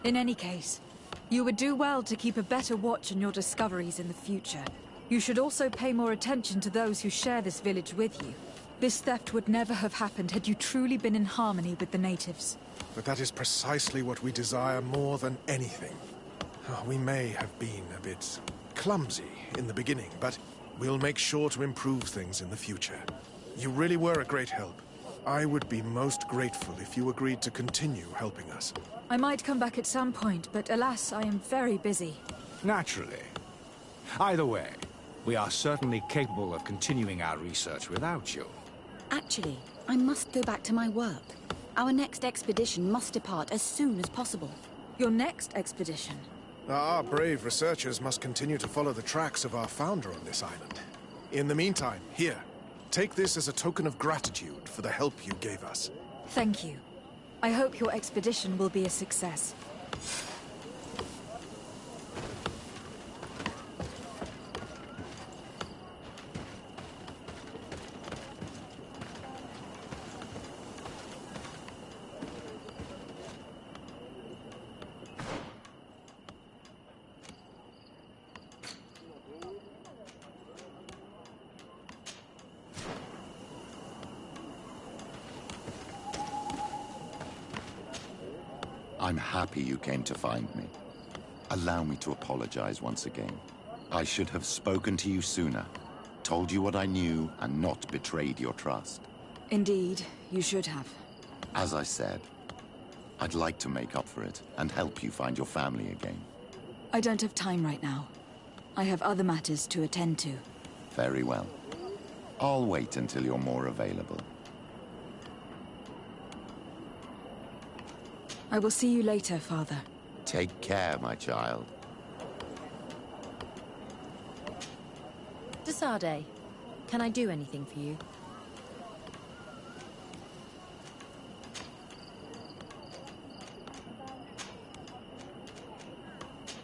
C: In any case, you would do well to keep a better watch on your discoveries in the future. You should also pay more attention to those who share this village with you. This theft would never have happened had you truly been in harmony with the natives.
G: But that is precisely what we desire more than anything. We may have been a bit clumsy in the beginning, but we'll make sure to improve things in the future. You really were a great help. I would be most grateful if you agreed to continue helping us.
C: I might come back at some point, but alas, I am very busy.
E: Naturally. Either way, we are certainly capable of continuing our research without you.
H: Actually, I must go back to my work. Our next expedition must depart as soon as possible.
C: Your next expedition?
G: Our brave researchers must continue to follow the tracks of our founder on this island. In the meantime, here, take this as a token of gratitude for the help you gave us.
C: Thank you. I hope your expedition will be a success.
B: I'm happy you came to find me. Allow me to apologize once again. I should have spoken to you sooner, told you what I knew, and not betrayed your trust.
C: Indeed, you should have.
B: As I said, I'd like to make up for it and help you find your family again.
C: I don't have time right now. I have other matters to attend to.
B: Very well. I'll wait until you're more available.
C: I will see you later, Father.
B: Take care, my child.
D: Desade, can I do anything for you?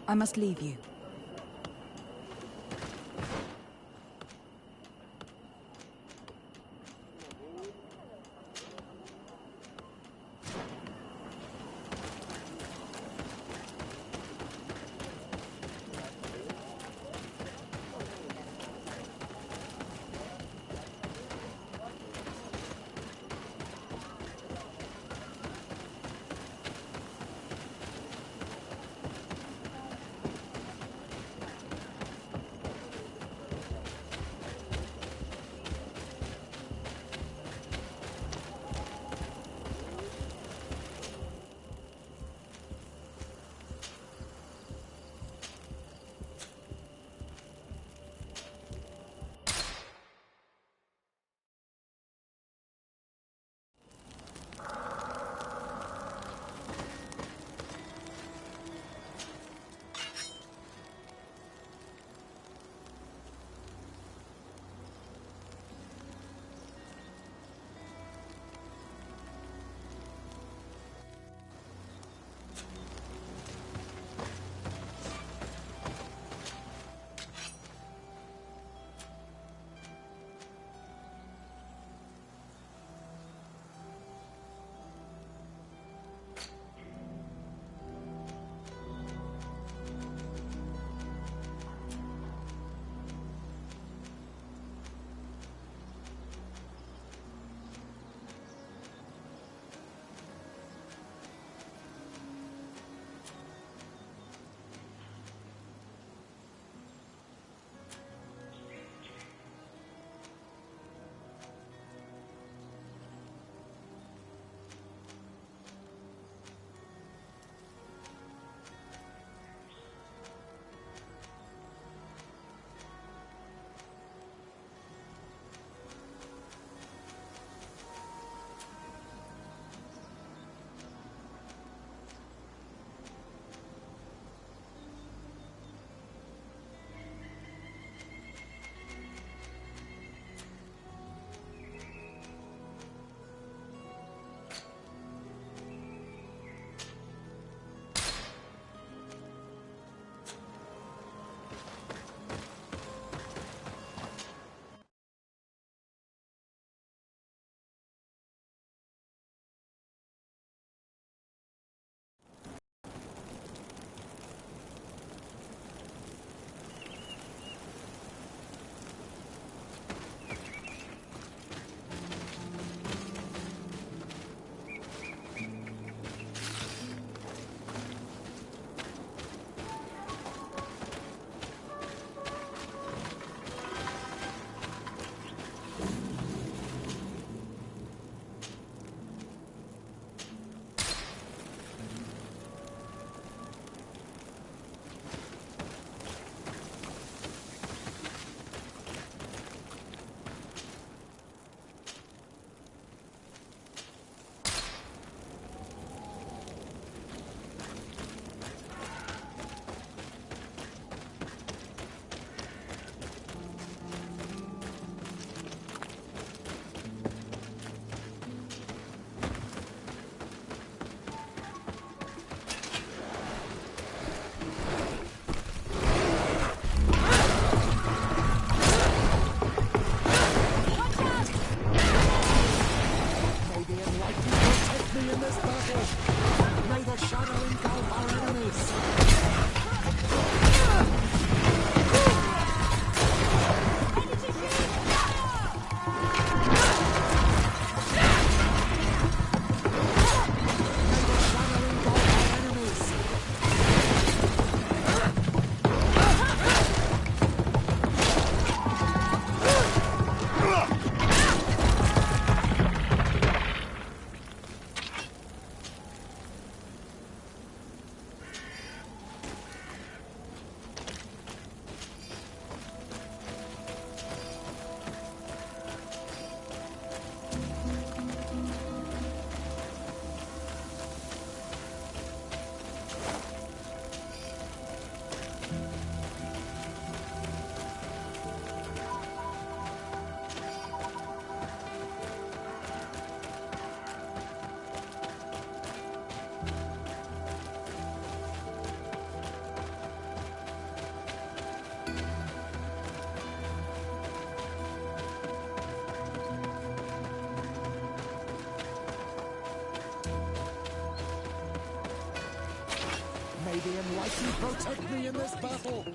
C: I must leave you.
F: Almighty protect me in this battle!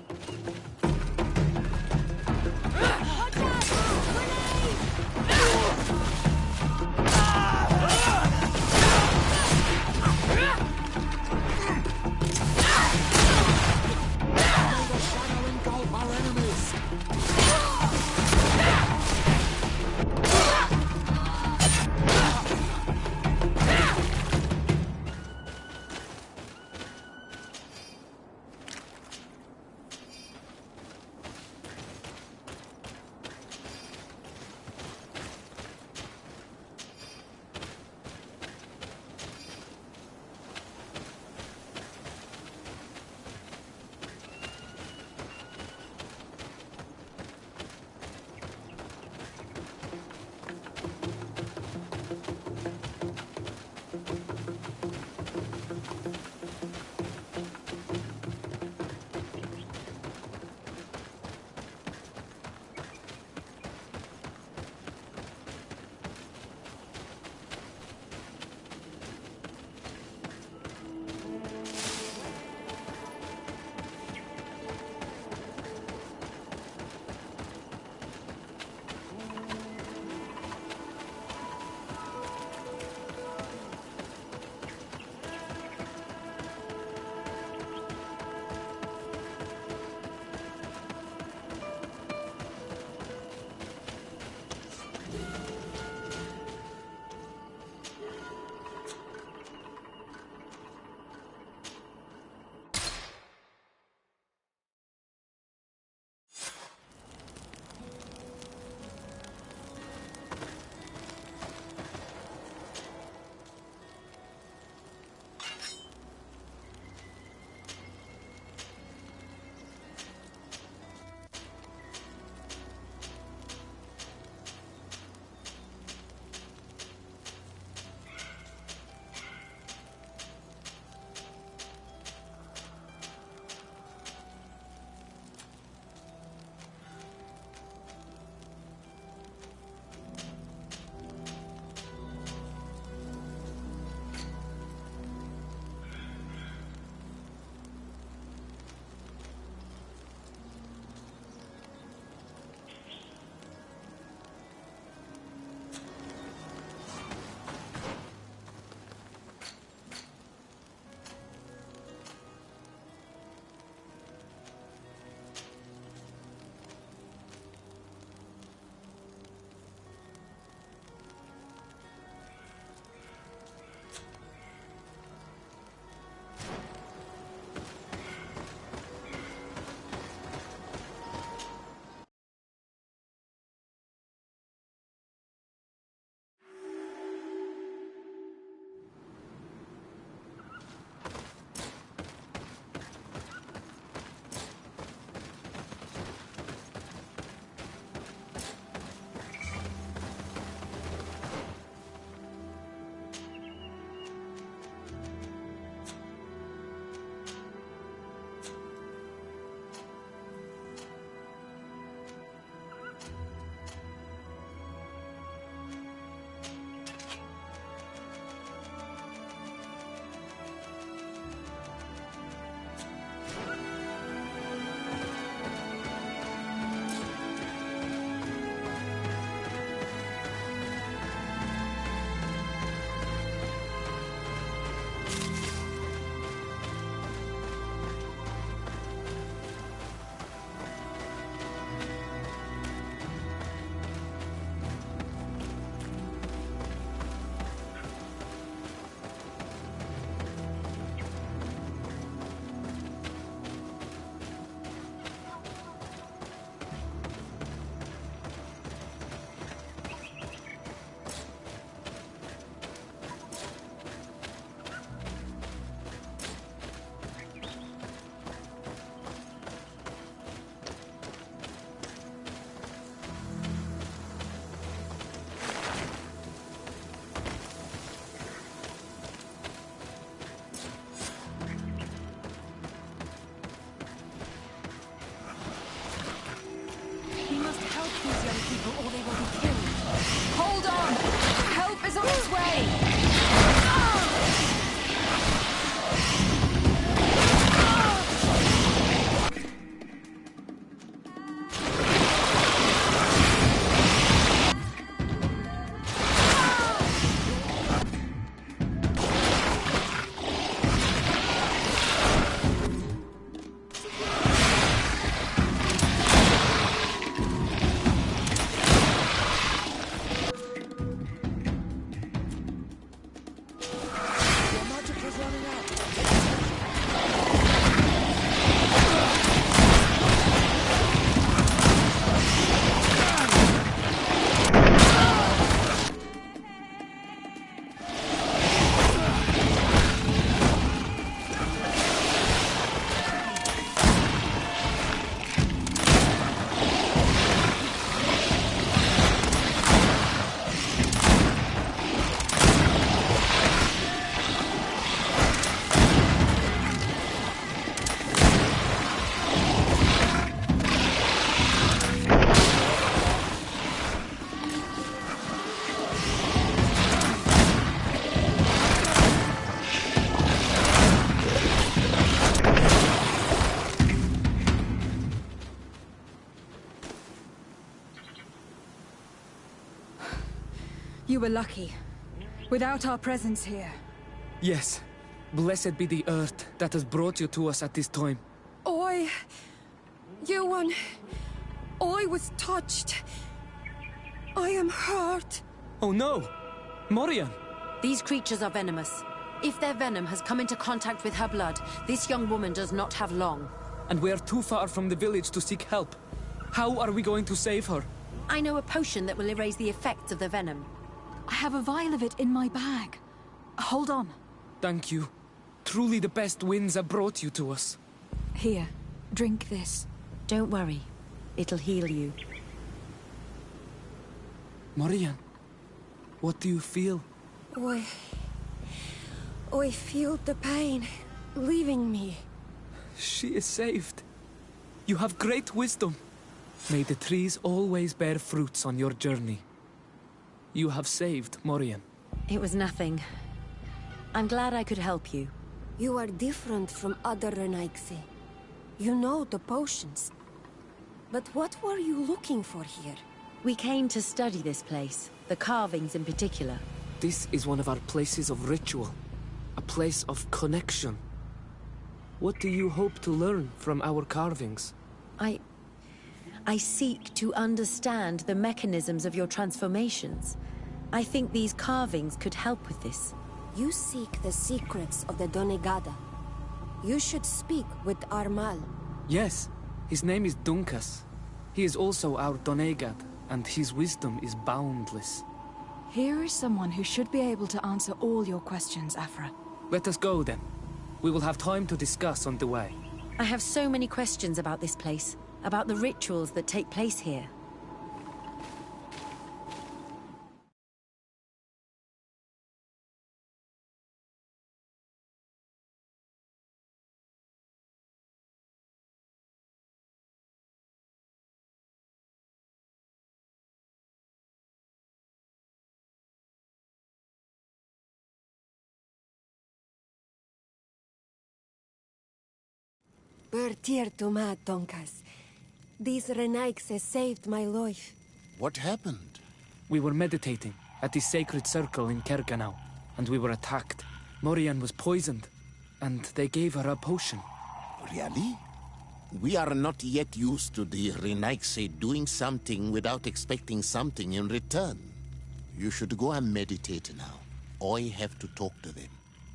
L: Watch out! Grenade!
C: You were lucky. Without our presence here.
M: Yes. Blessed be the earth that has brought you to us at this time.
L: Ewan, I was touched. I am hurt.
M: Oh no! Morian!
D: These creatures are venomous. If their venom has come into contact with her blood, this young woman does not have long.
M: And we are too far from the village to seek help. How are we going to save her?
D: I know a potion that will erase the effects of the venom.
C: I have a vial of it in my bag. Hold on.
M: Thank you. Truly the best winds have brought you to us.
C: Here, drink this.
D: Don't worry. It'll heal you.
M: Morian, what do you feel?
L: I feel the pain leaving me.
M: She is saved. You have great wisdom. May the trees always bear fruits on your journey. You have saved Morian.
D: It was nothing. I'm glad I could help you.
L: You are different from other Renaigse. You know the potions. But what were you looking for here?
D: We came to study this place, the carvings in particular.
M: This is one of our places of ritual. A place of connection. What do you hope to learn from our carvings?
D: I seek to understand the mechanisms of your transformations. I think these carvings could help with this.
L: You seek the secrets of the Donegada. You should speak with Armal.
M: Yes, his name is Dunkas. He is also our Donegad, and his wisdom is boundless.
C: Here is someone who should be able to answer all your questions, Afra.
M: Let us go, then. We will have time to discuss on the way.
D: I have so many questions about this place, about the rituals that take place here.
L: Bertir to ma, Donkas. These Renaigse saved my life.
F: What happened?
M: We were meditating at the sacred circle in Kerganau, and we were attacked. Morian was poisoned, and they gave her a potion.
F: Really? We are not yet used to the Renaigse doing something without expecting something in return. You should go and meditate now. I have to talk to them.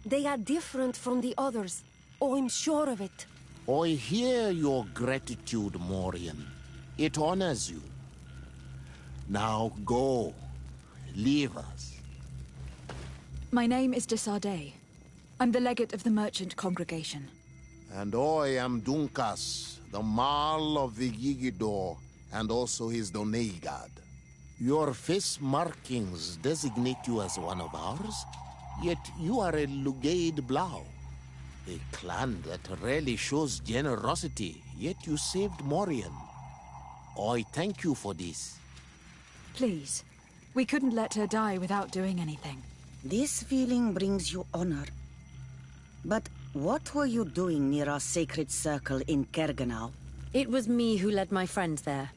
L: They are different from the others. I'm sure of it.
F: I hear your gratitude, Morian. It honors you. Now go. Leave us.
C: My name is Desardet. I'm the legate of the merchant congregation.
F: And I am Dunkas, the Marl of the Yigidor, and also his Donegad. Your face markings designate you as one of ours, yet you are a Lugaid Blau. A clan that rarely shows generosity, yet you saved Morian. I thank you for this.
C: Please, we couldn't let her die without doing anything.
K: This feeling brings you honor. But what were you doing near our sacred circle in Kerganau?
D: It was me who led my friends there.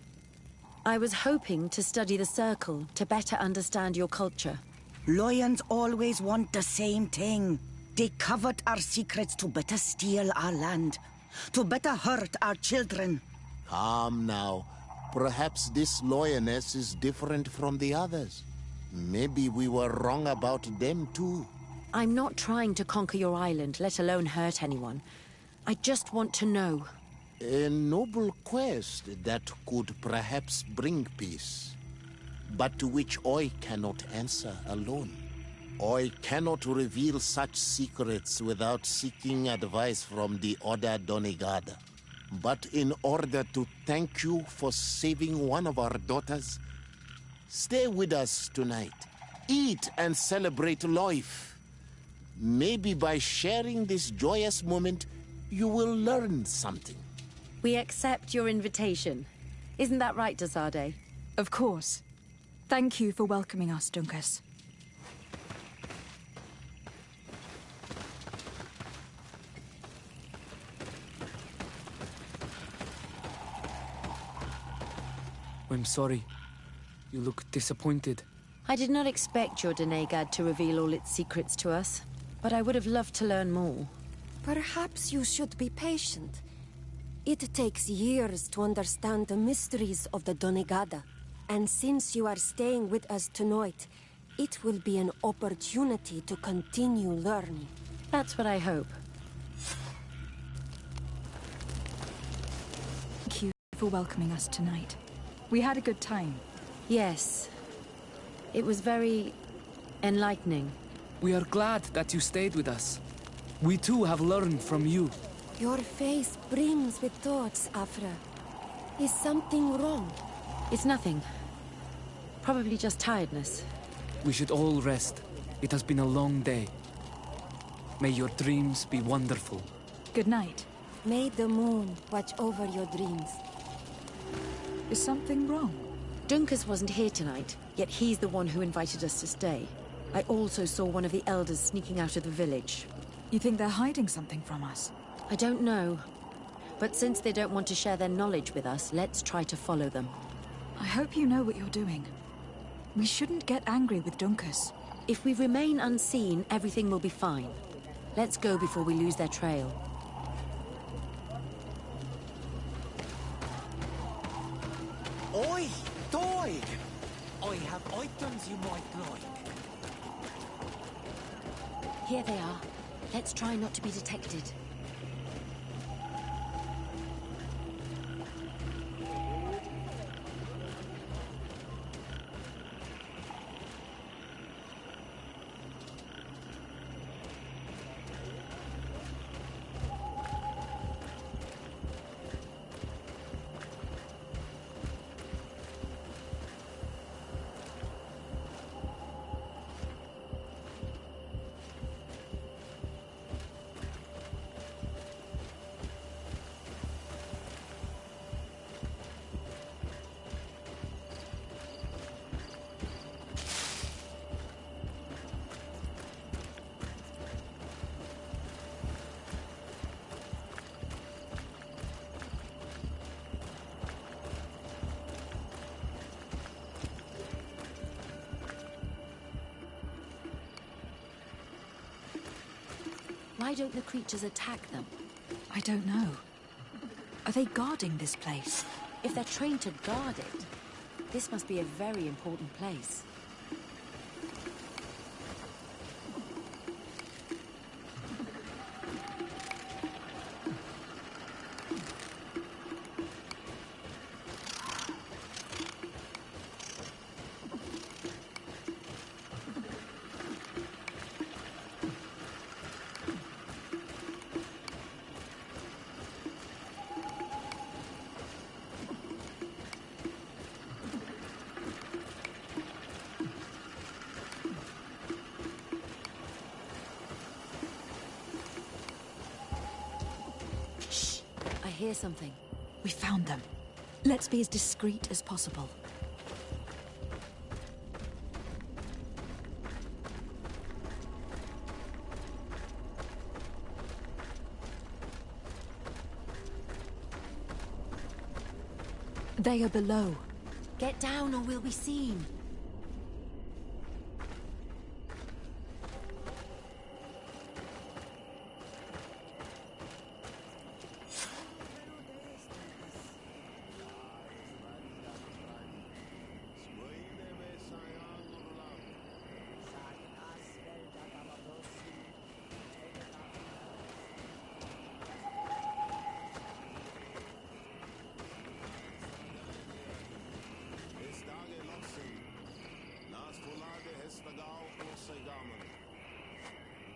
D: I was hoping to study the circle to better understand your culture.
K: Lions always want the same thing. They covet our secrets to better steal our land, to better hurt our children.
F: Calm now. Perhaps this lioness is different from the others. Maybe we were wrong about them too.
D: I'm not trying to conquer your island, let alone hurt anyone. I just want to know.
F: A noble quest that could perhaps bring peace, but to which I cannot answer alone. I cannot reveal such secrets without seeking advice from the Order Donegada. But in order to thank you for saving one of our daughters, stay with us tonight. Eat and celebrate life. Maybe by sharing this joyous moment, you will learn something.
D: We accept your invitation. Isn't that right, Desardet?
C: Of course. Thank you for welcoming us, Dunkas.
M: I'm sorry. You look disappointed.
D: I did not expect your Denegad to reveal all its secrets to us, but I would have loved to learn more.
L: Perhaps you should be patient. It takes years to understand the mysteries of the Donegada. And since you are staying with us tonight, it will be an opportunity to continue learning.
D: That's what I hope.
C: Thank you for welcoming us tonight. We had a good time.
D: Yes. It was very enlightening.
M: We are glad that you stayed with us. We too have learned from you.
L: Your face brims with thoughts, Afra. Is something wrong?
D: It's nothing. Probably just tiredness.
M: We should all rest. It has been a long day. May your dreams be wonderful.
C: Good night.
L: May the moon watch over your dreams.
C: Is something wrong?
D: Dunkus wasn't here tonight, yet he's the one who invited us to stay. I also saw one of the elders sneaking out of the village.
C: You think they're hiding something from us?
D: I don't know. But since they don't want to share their knowledge with us, let's try to follow them.
C: I hope you know what you're doing. We shouldn't get angry with Dunkus.
D: If we remain unseen, everything will be fine. Let's go before we lose their trail.
N: Oi, Doig! I have items you might like.
D: Here they are. Let's try not to be detected. Why don't the creatures attack them?
C: I don't know. Are they guarding this place?
D: If they're trained to guard it, this must be a very important place. I hear something.
C: We found them. Let's be as discreet as possible. They are below.
D: Get down or we'll be seen.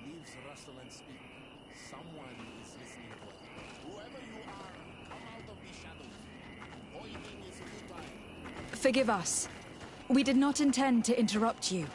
F: Leaves rustle and speak. Someone is listening to us. Whoever you are, come out of the shadows. Pointing is futile.
C: Forgive us. We did not intend to interrupt you.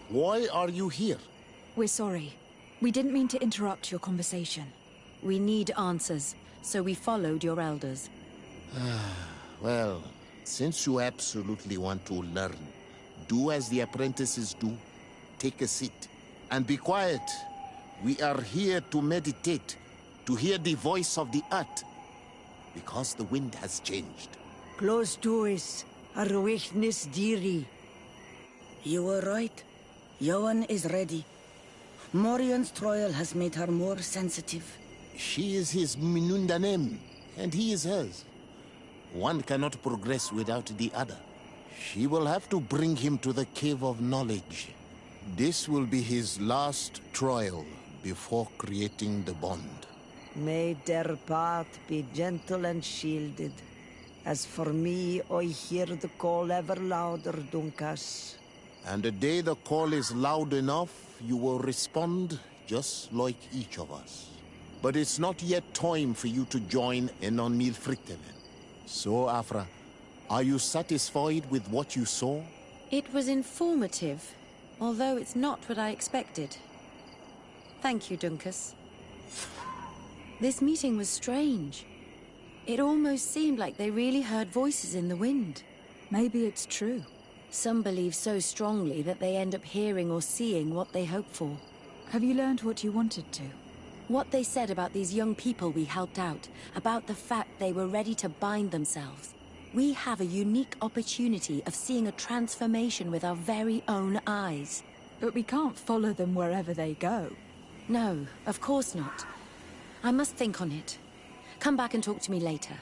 F: Why are you here?
C: We're sorry. We didn't mean to interrupt your conversation.
D: We need answers, so we followed your elders.
F: Well, since you absolutely want to learn, do as the apprentices do. Take a seat. And be quiet. We are here to meditate, to hear the voice of the earth. Because the wind has changed.
K: Close doors, Arwechnis Diri. You were right. Johan is ready. Morian's trial has made her more sensitive.
F: She is his Minundanem, and he is hers. One cannot progress without the other. She will have to bring him to the Cave of Knowledge. This will be his last trial before creating the bond.
A: May their path be gentle and shielded. As for me, I hear the call ever louder, Dunkas.
F: And the day the call is loud enough, you will respond just like each of us. But it's not yet time for you to join in on Nilfrictelen. So, Afra, are you satisfied with what you saw?
D: It was informative, although it's not what I expected. Thank you, Dunkus. This meeting was strange. It almost seemed like they really heard voices in the wind.
C: Maybe it's true.
D: Some believe so strongly that they end up hearing or seeing what they hope for.
C: Have you learned what you wanted to?
D: What they said about these young people we helped out, about the fact they were ready to bind themselves. We have a unique opportunity of seeing a transformation with our very own eyes.
C: But we can't follow them wherever they go.
D: No, of course not. I must think on it. Come back and talk to me later.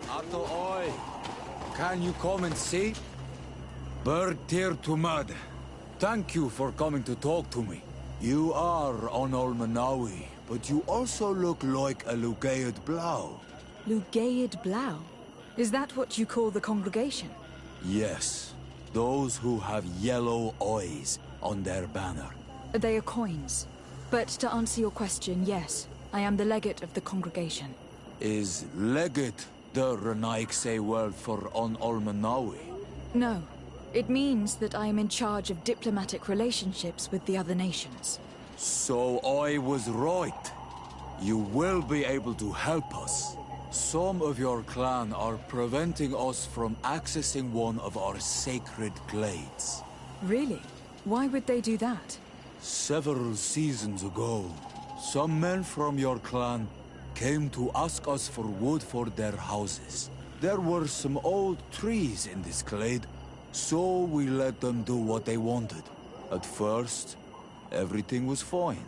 O: Ato oi, can you come and see? Bird tear to mud. Thank you for coming to talk to me. You are on Olmanawi, but you also look like a Lugaid Blau.
C: Lugaid Blau? Is that what you call the congregation?
O: Yes, those who have yellow eyes on their banner.
C: They are coins. But to answer your question, yes, I am the legate of the congregation.
O: Is legate the Renaigse word for on Olmanawi?
C: No. It means that I am in charge of diplomatic relationships with the other nations.
O: So I was right. You will be able to help us. Some of your clan are preventing us from accessing one of our sacred glades.
C: Really? Why would they do that?
O: Several seasons ago, some men from your clan came to ask us for wood for their houses. There were some old trees in this glade, so we let them do what they wanted. At first, everything was fine.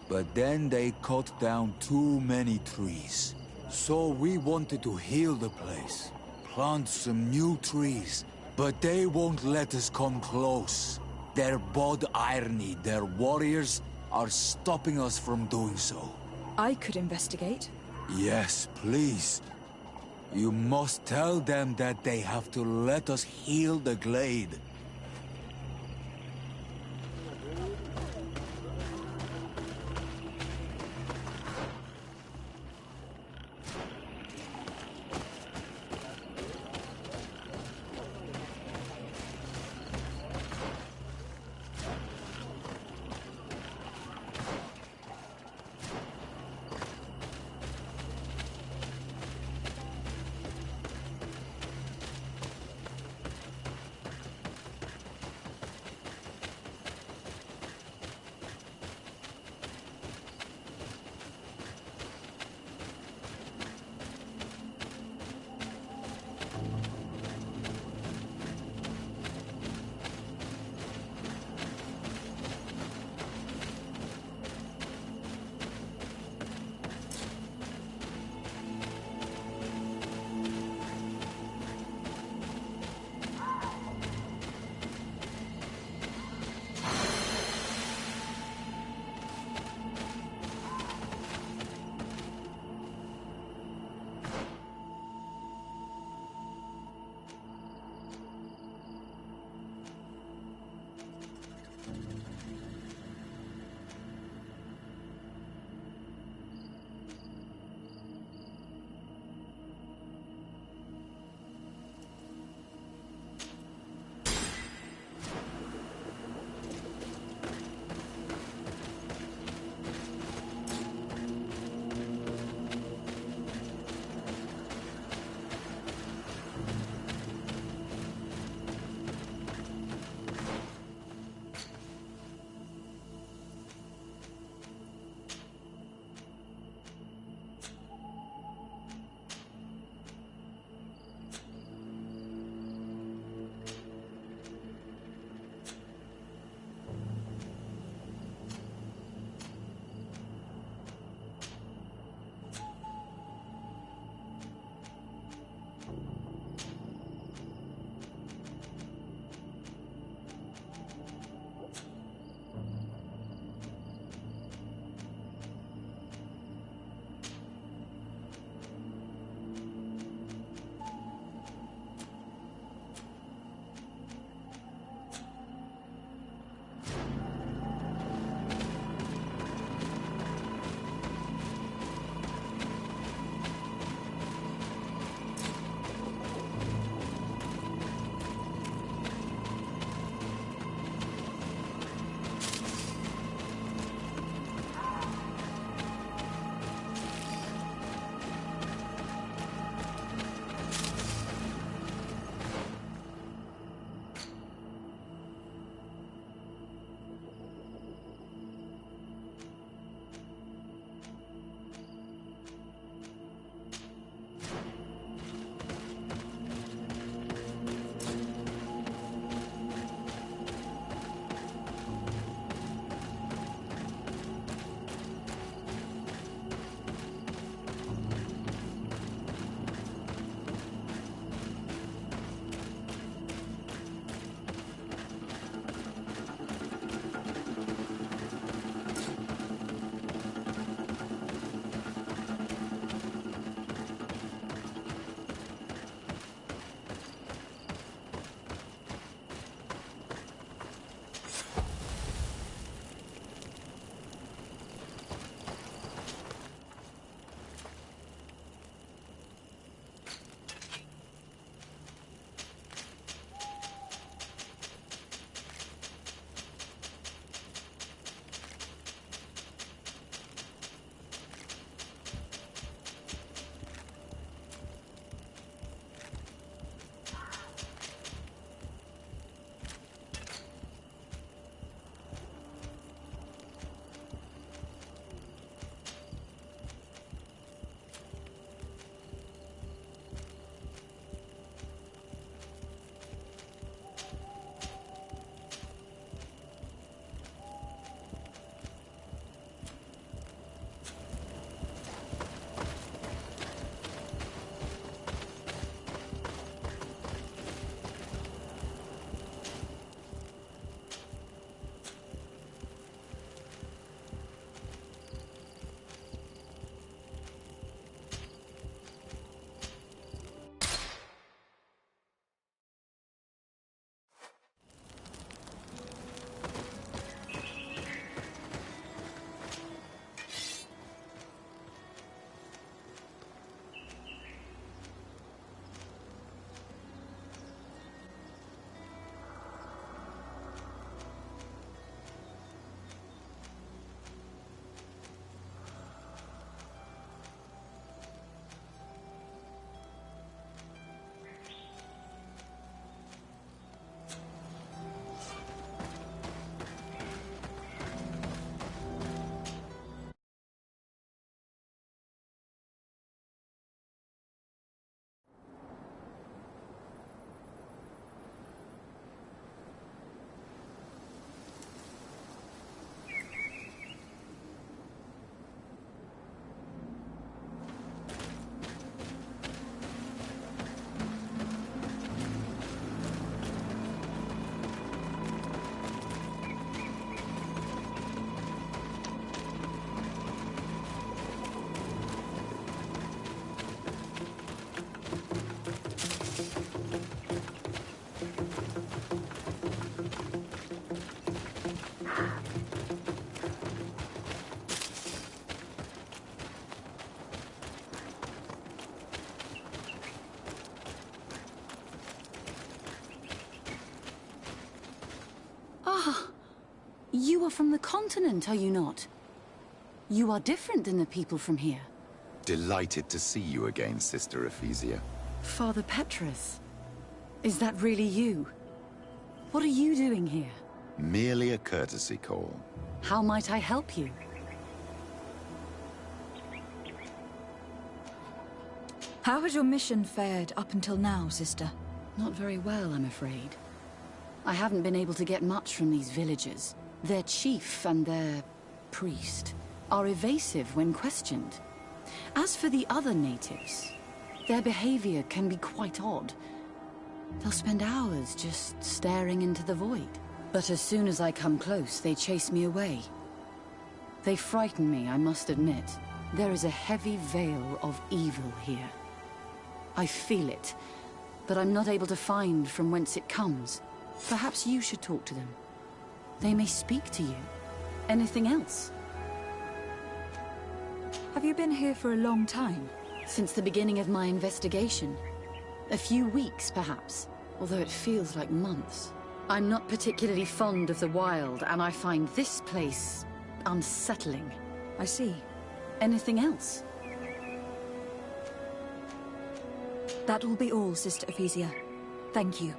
O: But then they cut down too many trees. So we wanted to heal the place, plant some new trees, but they won't let us come close. Their bod irony, their warriors, are stopping us from doing so.
C: I could investigate.
O: Yes, please. You must tell them that they have to let us heal the glade.
H: Ah! You are from the continent, are you not? You are different than the people from here.
B: Delighted to see you again, Sister Ephesia.
H: Father Petrus. Is that really you? What are you doing here?
B: Merely a courtesy call.
H: How might I help you?
C: How has your mission fared up until now, sister?
H: Not very well, I'm afraid. I haven't been able to get much from these villagers. Their chief and their priest are evasive when questioned. As for the other natives, their behavior can be quite odd. They'll spend hours just staring into the void. But as soon as I come close, they chase me away. They frighten me, I must admit. There is a heavy veil of evil here. I feel it, but I'm not able to find from whence it comes. Perhaps you should talk to them. They may speak to you. Anything else?
C: Have you been here for a long time?
H: Since the beginning of my investigation. A few weeks, perhaps, although it feels like months. I'm not particularly fond of the wild, and I find this place unsettling.
C: I see.
H: Anything else?
C: That will be all, Sister Ephesia. Thank you.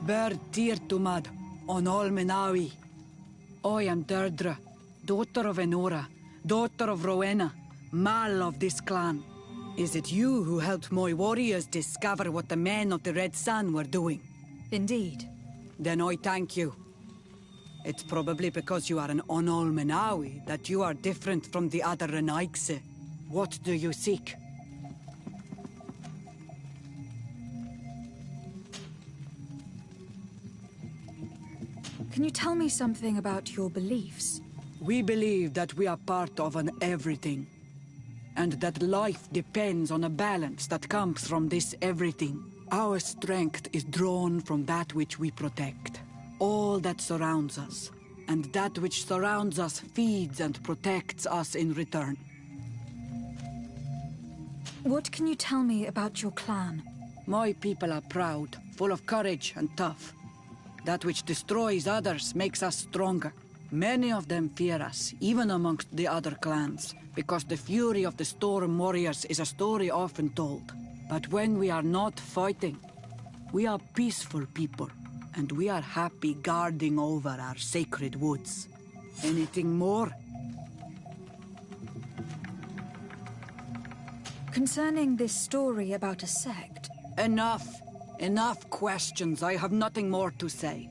P: Ber Tirtumad, on Olmenawi. I am Deirdre, daughter of Enora, daughter of Rowena, Mal of this clan. Is it you who helped my warriors discover what the men of the Red Sun were doing?
C: Indeed.
P: Then I thank you. It's probably because you are an Onolmenawi that you are different from the other Renaigse. What do you seek?
C: Can you tell me something about your beliefs?
P: We believe that we are part of an everything, and that life depends on a balance that comes from this everything. Our strength is drawn from that which we protect, all that surrounds us, and that which surrounds us feeds and protects us in return.
C: What can you tell me about your clan?
P: My people are proud, full of courage and tough. That which destroys others makes us stronger. Many of them fear us, even amongst the other clans, because the fury of the Storm Warriors is a story often told. But when we are not fighting, we are peaceful people, and we are happy guarding over our sacred woods. Anything more?
C: Concerning this story about a sect...
P: Enough! Enough questions. I have nothing more to say.